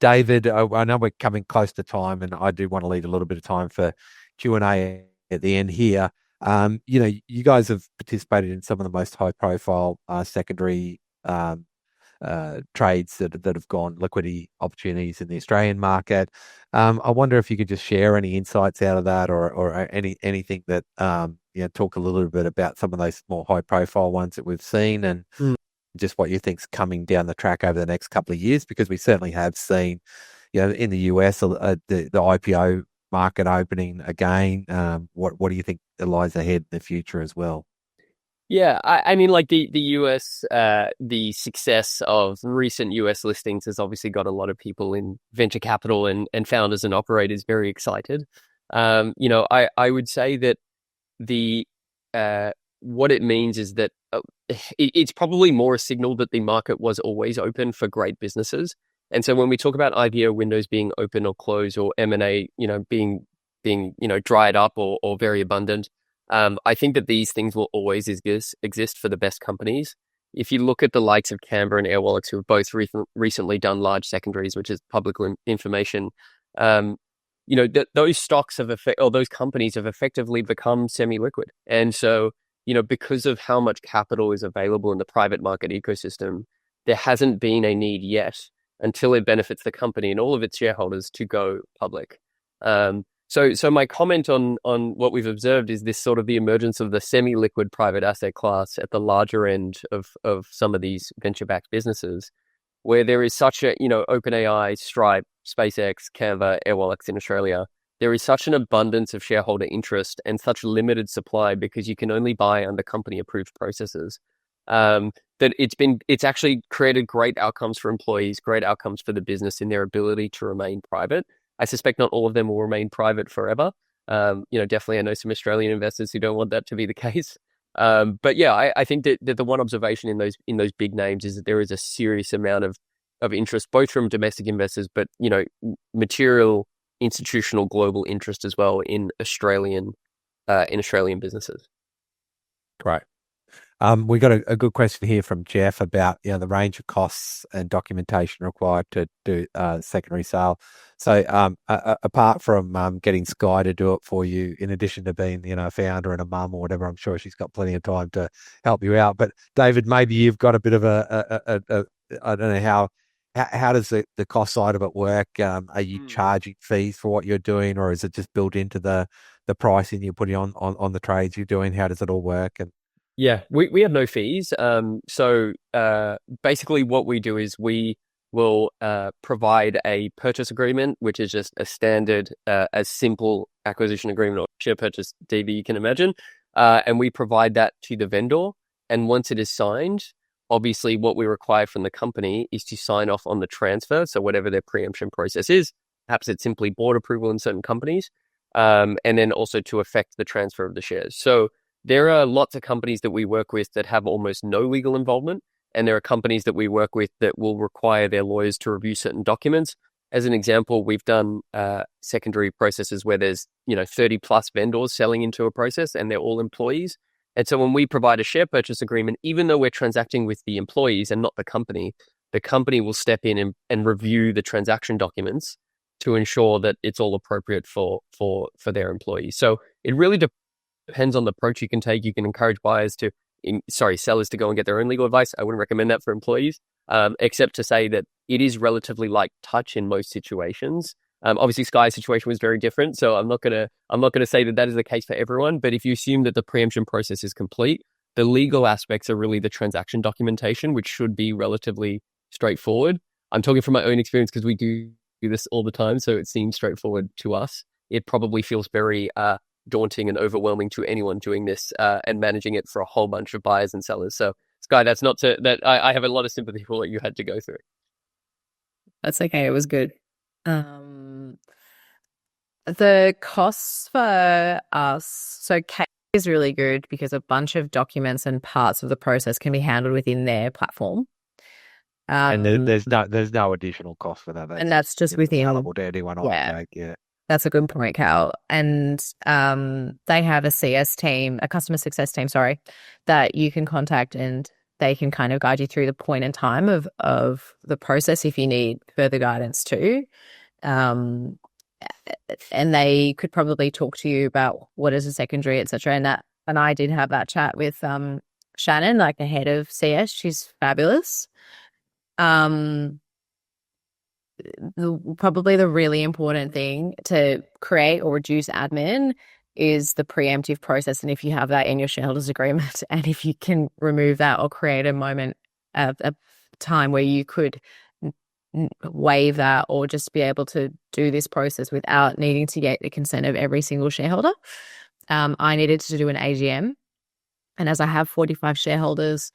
B: David, I know we're coming close to time, and I do want to leave a little bit of time for Q&A at the end here. You guys have participated in some of the most high-profile secondary trades that have gone liquidity opportunities in the Australian market. I wonder if you could just share any insights out of that, or anything that talk a little bit about some of those more high-profile ones that we've seen, and just what you think's coming down the track over the next couple of years, because we certainly have seen, in the US, the IPO market opening again. What do you think lies ahead in the future as well?
C: Yeah, I mean, like the US, the success of recent US listings has obviously got a lot of people in venture capital and founders and operators very excited. I would say that what it means is that it's probably more a signal that the market was always open for great businesses. And so when we talk about IPO windows being open or closed, or M&A, being dried up or very abundant, I think that these things will always exist for the best companies. If you look at the likes of Canva and Airwallex, who have both recently done large secondaries, which is public information, those stocks those companies have effectively become semi-liquid. And so, because of how much capital is available in the private market ecosystem, there hasn't been a need yet, until it benefits the company and all of its shareholders, to go public. So my comment on what we've observed is this sort of the emergence of the semi-liquid private asset class at the larger end of some of these venture-backed businesses, where there is such a, OpenAI, Stripe, SpaceX, Canva, Airwallex in Australia, there is such an abundance of shareholder interest and such limited supply because you can only buy under company-approved processes, that it's actually created great outcomes for employees, great outcomes for the business in their ability to remain private. I suspect not all of them will remain private forever. Definitely I know some Australian investors who don't want that to be the case. But yeah, I think that the one observation in those big names is that there is a serious amount of interest, both from domestic investors, but material institutional global interest as well in Australian businesses.
B: Great. We got a good question here from Jeff about the range of costs and documentation required to do secondary sale. So apart from getting Sky to do it for you, in addition to being a founder and a mum or whatever, I'm sure she's got plenty of time to help you out. But David, maybe you've got a bit of a I don't know how does the cost side of it work? Are you charging fees for what you're doing, or is it just built into the pricing you're putting on the trades you're doing? How does it all work? And
C: yeah, we have no fees. So basically what we do is we will provide a purchase agreement, which is just a standard, as simple acquisition agreement or share purchase deed that you can imagine. And we provide that to the vendor. And once it is signed, obviously what we require from the company is to sign off on the transfer. So whatever their preemption process is, perhaps it's simply board approval in certain companies, and then also to effect the transfer of the shares. So there are lots of companies that we work with that have almost no legal involvement, and there are companies that we work with that will require their lawyers to review certain documents. As an example, we've done secondary processes where there's 30 plus vendors selling into a process, and they're all employees. And so when we provide a share purchase agreement, even though we're transacting with the employees and not the company will step in and review the transaction documents to ensure that it's all appropriate for their employees. So it really depends on the approach you can take. You can encourage sellers to go and get their own legal advice. I wouldn't recommend that for employees, except to say that it is relatively light touch in most situations. Obviously, Sky's situation was very different, so I'm not gonna say that is the case for everyone. But if you assume that the preemption process is complete, the legal aspects are really the transaction documentation, which should be relatively straightforward. I'm talking from my own experience because we do this all the time, so it seems straightforward to us. It probably feels very daunting and overwhelming to anyone doing this and managing it for a whole bunch of buyers and sellers. So, Sky, that's not that I have a lot of sympathy for what you had to go through.
D: That's okay. It was good. The costs for us, so Kate is really good because a bunch of documents and parts of the process can be handled within their platform.
B: And there's no additional cost for that.
D: And that's just within
B: available to anyone. Yeah.
D: That's a good point, Cal. And they have a CS team, a customer success team, that you can contact, and they can kind of guide you through the point in time of the process if you need further guidance too. And they could probably talk to you about what is a secondary, etc. And I did have that chat with Shannon, like the head of CS. She's fabulous. Probably the really important thing to create or reduce admin is the preemptive process. And if you have that in your shareholders agreement, and if you can remove that or create a moment of a time where you could waive that or just be able to do this process without needing to get the consent of every single shareholder. I needed to do an AGM, and as I have 45 shareholders,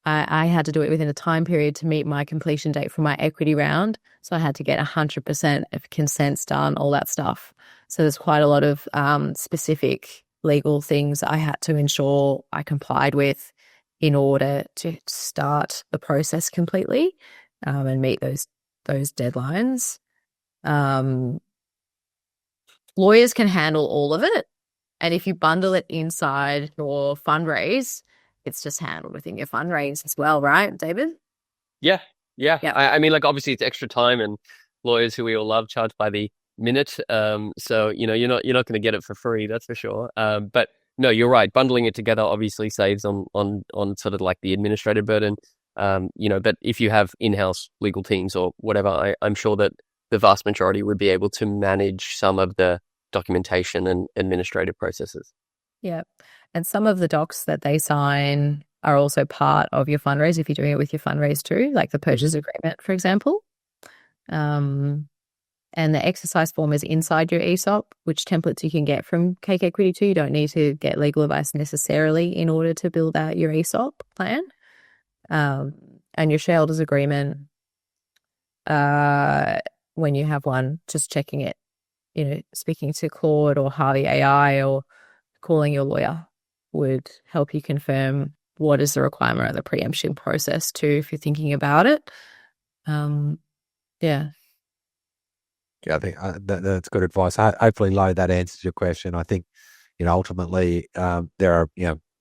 D: I had to do it within a time period to meet my completion date for my equity round. So I had to get 100% of consents done, all that stuff. So there's quite a lot of specific legal things I had to ensure I complied with in order to start the process completely and meet those deadlines. Lawyers can handle all of it. And if you bundle it inside your fundraise, it's just handled within your fundraise as well, right, David?
C: Yeah.
D: Yeah.
C: I mean, like, obviously it's extra time, and lawyers who we all love charge by the minute. So, you're not going to get it for free, that's for sure. But no, you're right. Bundling it together obviously saves on sort of like the administrative burden. But if you have in-house legal teams or whatever, I'm sure that the vast majority would be able to manage some of the documentation and administrative processes.
D: Yeah. And some of the docs that they sign are also part of your fundraise if you're doing it with your fundraise too, like the purchase agreement, for example. And the exercise form is inside your ESOP, which templates you can get from Cake Equity too. You don't need to get legal advice necessarily in order to build out your ESOP plan. And your shareholders agreement, when you have one, just checking it, speaking to Claude or Harvey AI or calling your lawyer would help you confirm what is the requirement of the preemption process too, if you're thinking about it. Yeah.
B: Yeah, I think that's good advice. Hopefully, Lo, that answers your question. I think, ultimately, there are,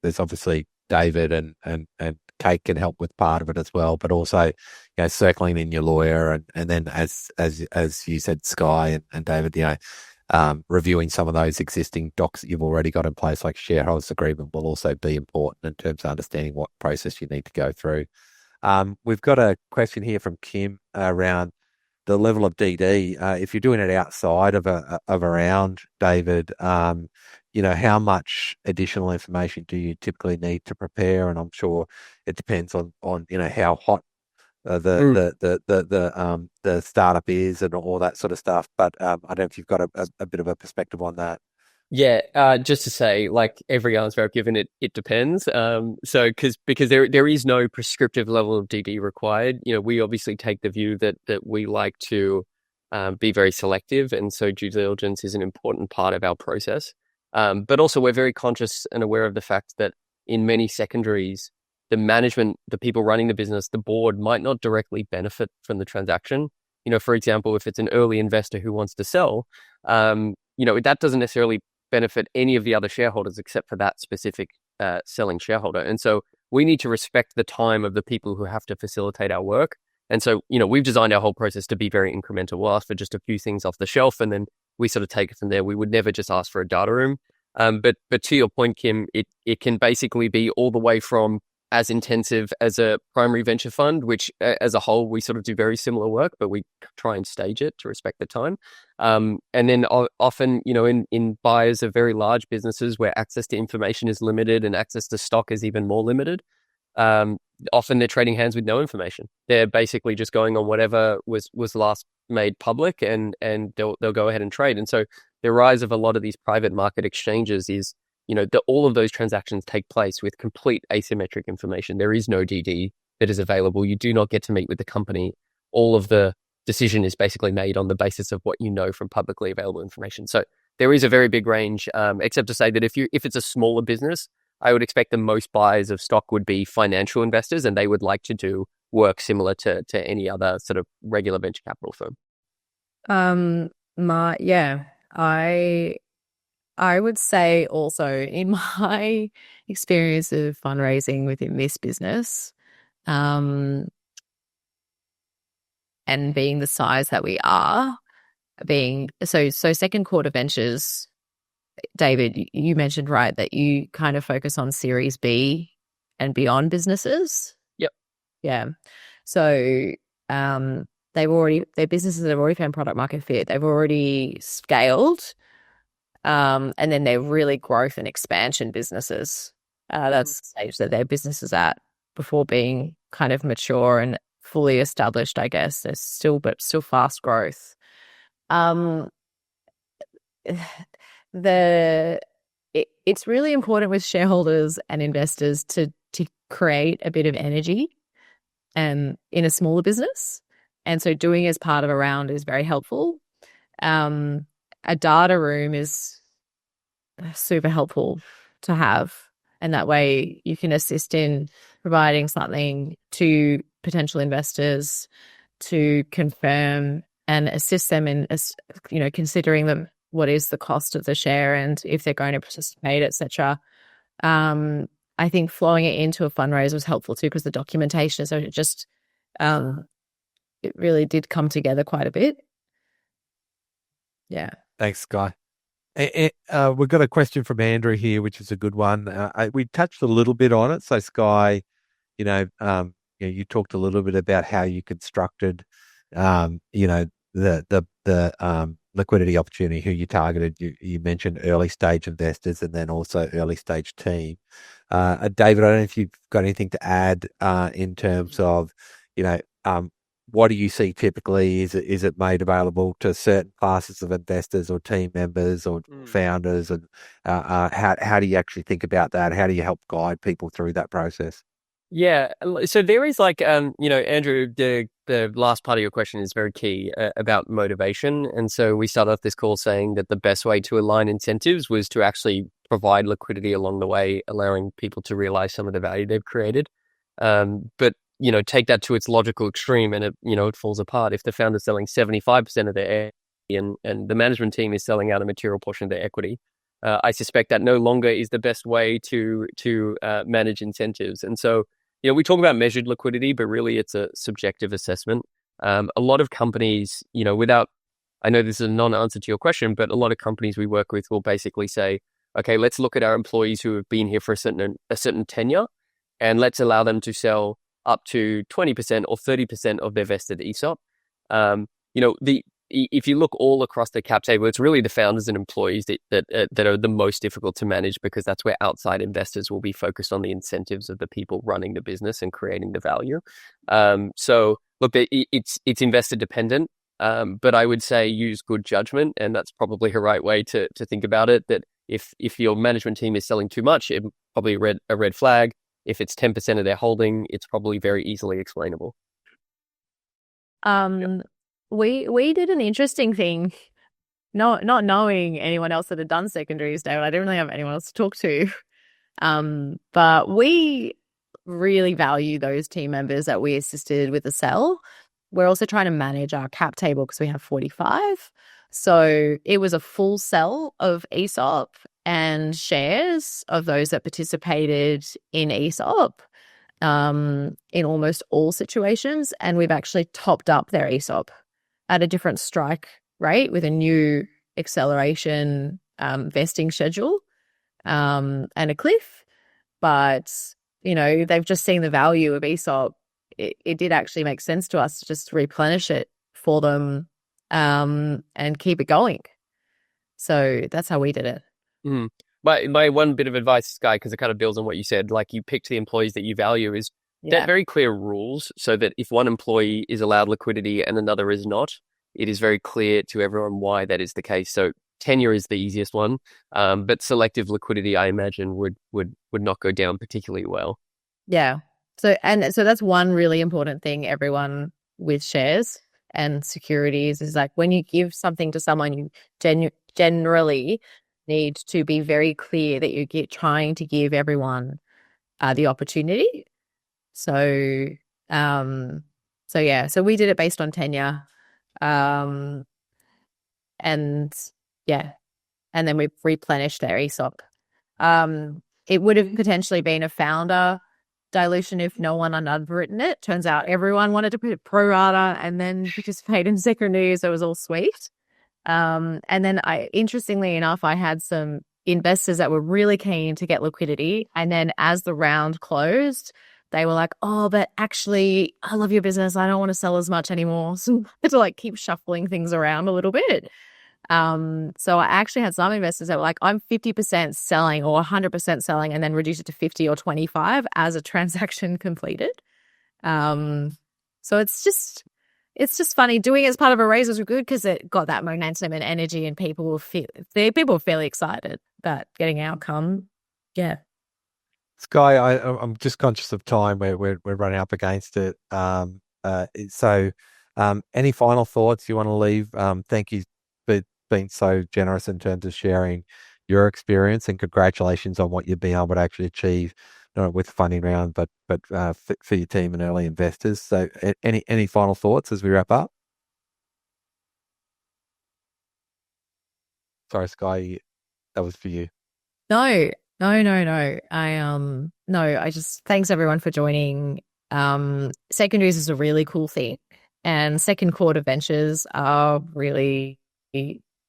B: there's obviously David and Kate can help with part of it as well, but also, circling in your lawyer and then as you said, Sky and David, reviewing some of those existing docs that you've already got in place, like shareholders agreement, will also be important in terms of understanding what process you need to go through. We've got a question here from Kim around the level of DD. If you're doing it outside of a round, David, how much additional information do you typically need to prepare? And I'm sure it depends on how hot the startup is and all that sort of stuff. But I don't know if you've got a bit of a perspective on that.
C: Yeah, just to say, like every answer I've given, it depends. Because there is no prescriptive level of DD required. We obviously take the view that we like to be very selective, and so due diligence is an important part of our process. But also we're very conscious and aware of the fact that in many secondaries, the management, the people running the business, the board might not directly benefit from the transaction. For example, if it's an early investor who wants to sell, that doesn't necessarily benefit any of the other shareholders except for that specific selling shareholder. And so we need to respect the time of the people who have to facilitate our work. And so, we've designed our whole process to be very incremental. We'll ask for just a few things off the shelf and then we sort of take it from there. We would never just ask for a data room. But to your point, Kim, it can basically be all the way from as intensive as a primary venture fund, which as a whole, we sort of do very similar work, but we try and stage it to respect the time. And then often, in buyers of very large businesses where access to information is limited and access to stock is even more limited, often they're trading hands with no information. They're basically just going on whatever was last made public and they'll go ahead and trade. And so the rise of a lot of these private market exchanges is, all of those transactions take place with complete asymmetric information. There is no DD that is available. You do not get to meet with the company. All of the decision is basically made on the basis of what you know from publicly available information. So there is a very big range, except to say that if it's a smaller business, I would expect the most buyers of stock would be financial investors, and they would like to do work similar to any other sort of regular venture capital firm.
D: I would say also in my experience of fundraising within this business, and being the size that we are, so second quarter ventures, David, you mentioned, right, that you kind of focus on Series B and beyond businesses.
C: Yep.
D: Yeah. So their businesses have already found product market fit. They've already scaled. And then they're really growth and expansion businesses. That's the stage that their business is at before being kind of mature and fully established, I guess. There's still fast growth. It's really important with shareholders and investors to create a bit of energy in a smaller business. And so doing as part of a round is very helpful. A data room is super helpful to have, and that way you can assist in providing something to potential investors to confirm and assist them in, considering them what is the cost of the share and if they're going to participate, etc. I think flowing it into a fundraiser was helpful too because the documentation, so it just it really did come together quite a bit. Yeah.
B: Thanks, Sky. We've got a question from Andrew here, which is a good one. We touched a little bit on it. So, Sky, you talked a little bit about how you constructed, the liquidity opportunity, who you targeted. You mentioned early stage investors and then also early stage team. David, I don't know if you've got anything to add in terms of, what do you see typically? Is it made available to certain classes of investors or team members or founders? And how do you actually think about that? How do you help guide people through that process?
C: Yeah, so there is Andrew, the last part of your question is very key about motivation. And so we started off this call saying that the best way to align incentives was to actually provide liquidity along the way, allowing people to realize some of the value they've created. But take that to its logical extreme and it falls apart. If the founder's selling 75% of their equity and the management team is selling out a material portion of their equity, I suspect that no longer is the best way to manage incentives. And so, we talk about measured liquidity, but really it's a subjective assessment. A lot of companies, I know this is a non-answer to your question, but a lot of companies we work with will basically say, okay, let's look at our employees who have been here for a certain tenure, and let's allow them to sell up to 20% or 30% of their vested ESOP. If you look all across the cap table, it's really the founders and employees that are the most difficult to manage, because that's where outside investors will be focused on the incentives of the people running the business and creating the value. So look, it's investor dependent, but I would say use good judgment, and that's probably a right way to think about it. That if your management team is selling too much, it's probably a red flag. If it's 10% of their holding, it's probably very easily explainable.
D: Yep. We did an interesting thing, not knowing anyone else that had done secondaries, David. I didn't really have anyone else to talk to. But we really value those team members that we assisted with the sell. We're also trying to manage our cap table because we have 45. So it was a full sell of ESOP and shares of those that participated in ESOP in almost all situations. And we've actually topped up their ESOP at a different strike rate with a new acceleration vesting schedule and a cliff. But, they've just seen the value of ESOP. It did actually make sense to us to just replenish it for them and keep it going. So that's how we did it.
C: My one bit of advice, Sky, because it kind of builds on what you said, like you picked the employees that you value, is set very clear rules so that if one employee is allowed liquidity and another is not, it is very clear to everyone why that is the case. So tenure is the easiest one, but selective liquidity, I imagine, would not go down particularly well.
D: Yeah. So that's one really important thing, everyone, with shares and securities, is like when you give something to someone, you generally need to be very clear that you're trying to give everyone the opportunity. So we did it based on tenure, and then we replenished their ESOP. It would have potentially been a founder dilution if no one had underwritten it. Turns out everyone wanted to put it pro rata and then participate in secondaries. So it was all sweet. And then interestingly enough, I had some investors that were really keen to get liquidity. And then as the round closed, they were like, oh, but actually, I love your business. I don't want to sell as much anymore. So I had to keep shuffling things around a little bit. So I actually had some investors that were like, I'm 50% selling or 100% selling, and then reduce it to 50 or 25 as a transaction completed. So it's just funny. Doing it as part of a raise was good because it got that momentum and energy, and people were fairly excited about getting outcome. Yeah.
B: Sky, I'm just conscious of time. We're running up against it. So any final thoughts you want to leave? Thank you for being so generous in terms of sharing your experience, and congratulations on what you've been able to actually achieve not with funding round, but for your team and early investors. So, any final thoughts as we wrap up? Sorry, Sky, that was for you.
D: No. I just thanks everyone for joining. Secondaries is a really cool thing, and second quarter ventures are really,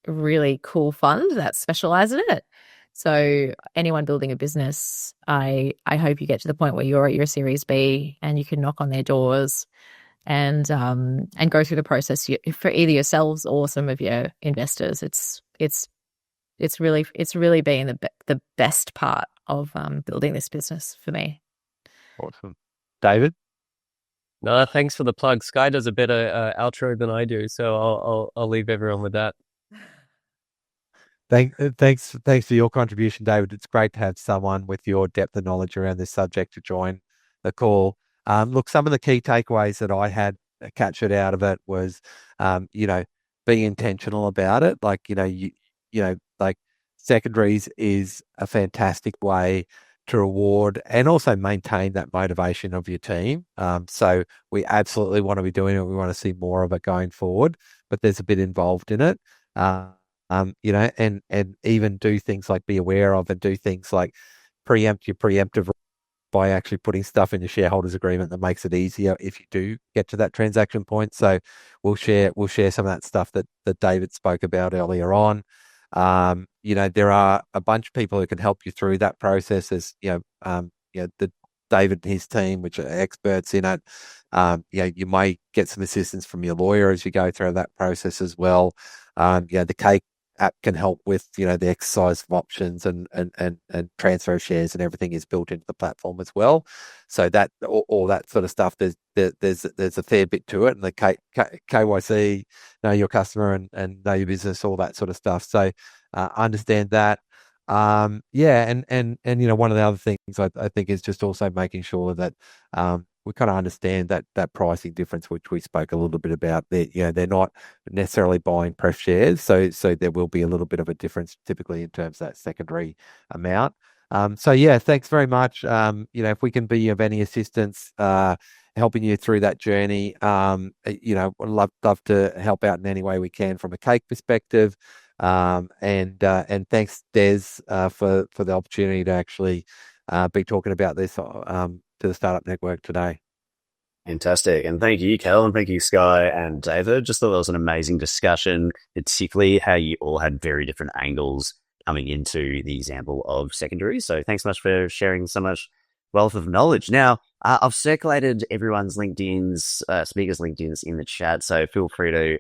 D: really cool fund that specialize in it. So anyone building a business, I hope you get to the point where you're at your Series B and you can knock on their doors and go through the process for either yourselves or some of your investors. It's really been the best part of building this business for me.
B: Awesome. David?
C: No, thanks for the plug. Sky does a better outro than I do, so I'll leave everyone with that.
B: Thanks for your contribution, David. It's great to have someone with your depth of knowledge around this subject to join the call. Look, some of the key takeaways that I had captured out of it was, being intentional about it. Like, like secondaries is a fantastic way to reward and also maintain that motivation of your team. So we absolutely want to be doing it. We want to see more of it going forward, but there's a bit involved in it. And even do things like be aware of and do things like preempt your preemptive by actually putting stuff in your shareholders agreement that makes it easier if you do get to that transaction point. So we'll share some of that stuff that David spoke about earlier on. There are a bunch of people who can help you through that process. As the David and his team, which are experts in it. You may get some assistance from your lawyer as you go through that process as well. The Cake app can help with the exercise of options and transfer of shares, and everything is built into the platform as well. So that all that sort of stuff, there's a fair bit to it, and the KYC, know your customer and know your business, all that sort of stuff. So understand that. And one of the other things I think is just also making sure that we kind of understand that pricing difference, which we spoke a little bit about. They're not necessarily buying pref shares, so there will be a little bit of a difference typically in terms of that secondary amount. Thanks very much. If we can be of any assistance, helping you through that journey, would love to help out in any way we can from a Cake perspective. And thanks, Des, for the opportunity to actually be talking about this to the Startup Network today.
A: Fantastic. And thank you, Kel, and thank you, Sky and David. Just thought that was an amazing discussion, particularly how you all had very different angles coming into the example of secondaries. So thanks so much for sharing so much wealth of knowledge. Now, I've circulated everyone's speakers' LinkedIn's in the chat, so feel free to,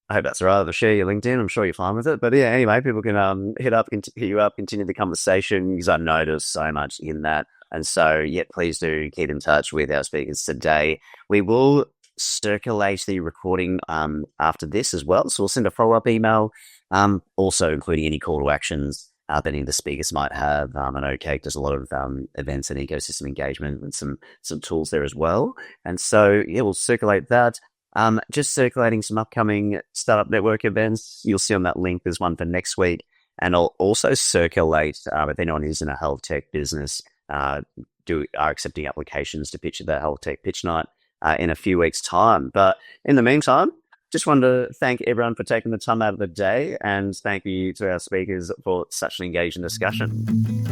A: I hope that's all right, to share your LinkedIn. I'm sure you're fine with it. But yeah, anyway, people can hit you up, continue the conversation, because I noticed so much in that. And so, please do keep in touch with our speakers today. We will circulate the recording after this as well. So we'll send a follow-up email, also including any call to actions that any of the speakers might have. I know Cake does a lot of events and ecosystem engagement and some tools there as well. And so, we'll circulate that. Just circulating some upcoming Startup Network events. You'll see on that link, there's one for next week. And I'll also circulate, if anyone who's in a health tech business, are accepting applications to pitch at the health tech pitch night in a few weeks' time. But in the meantime, just wanted to thank everyone for taking the time out of the day, and thank you to our speakers for such an engaging discussion.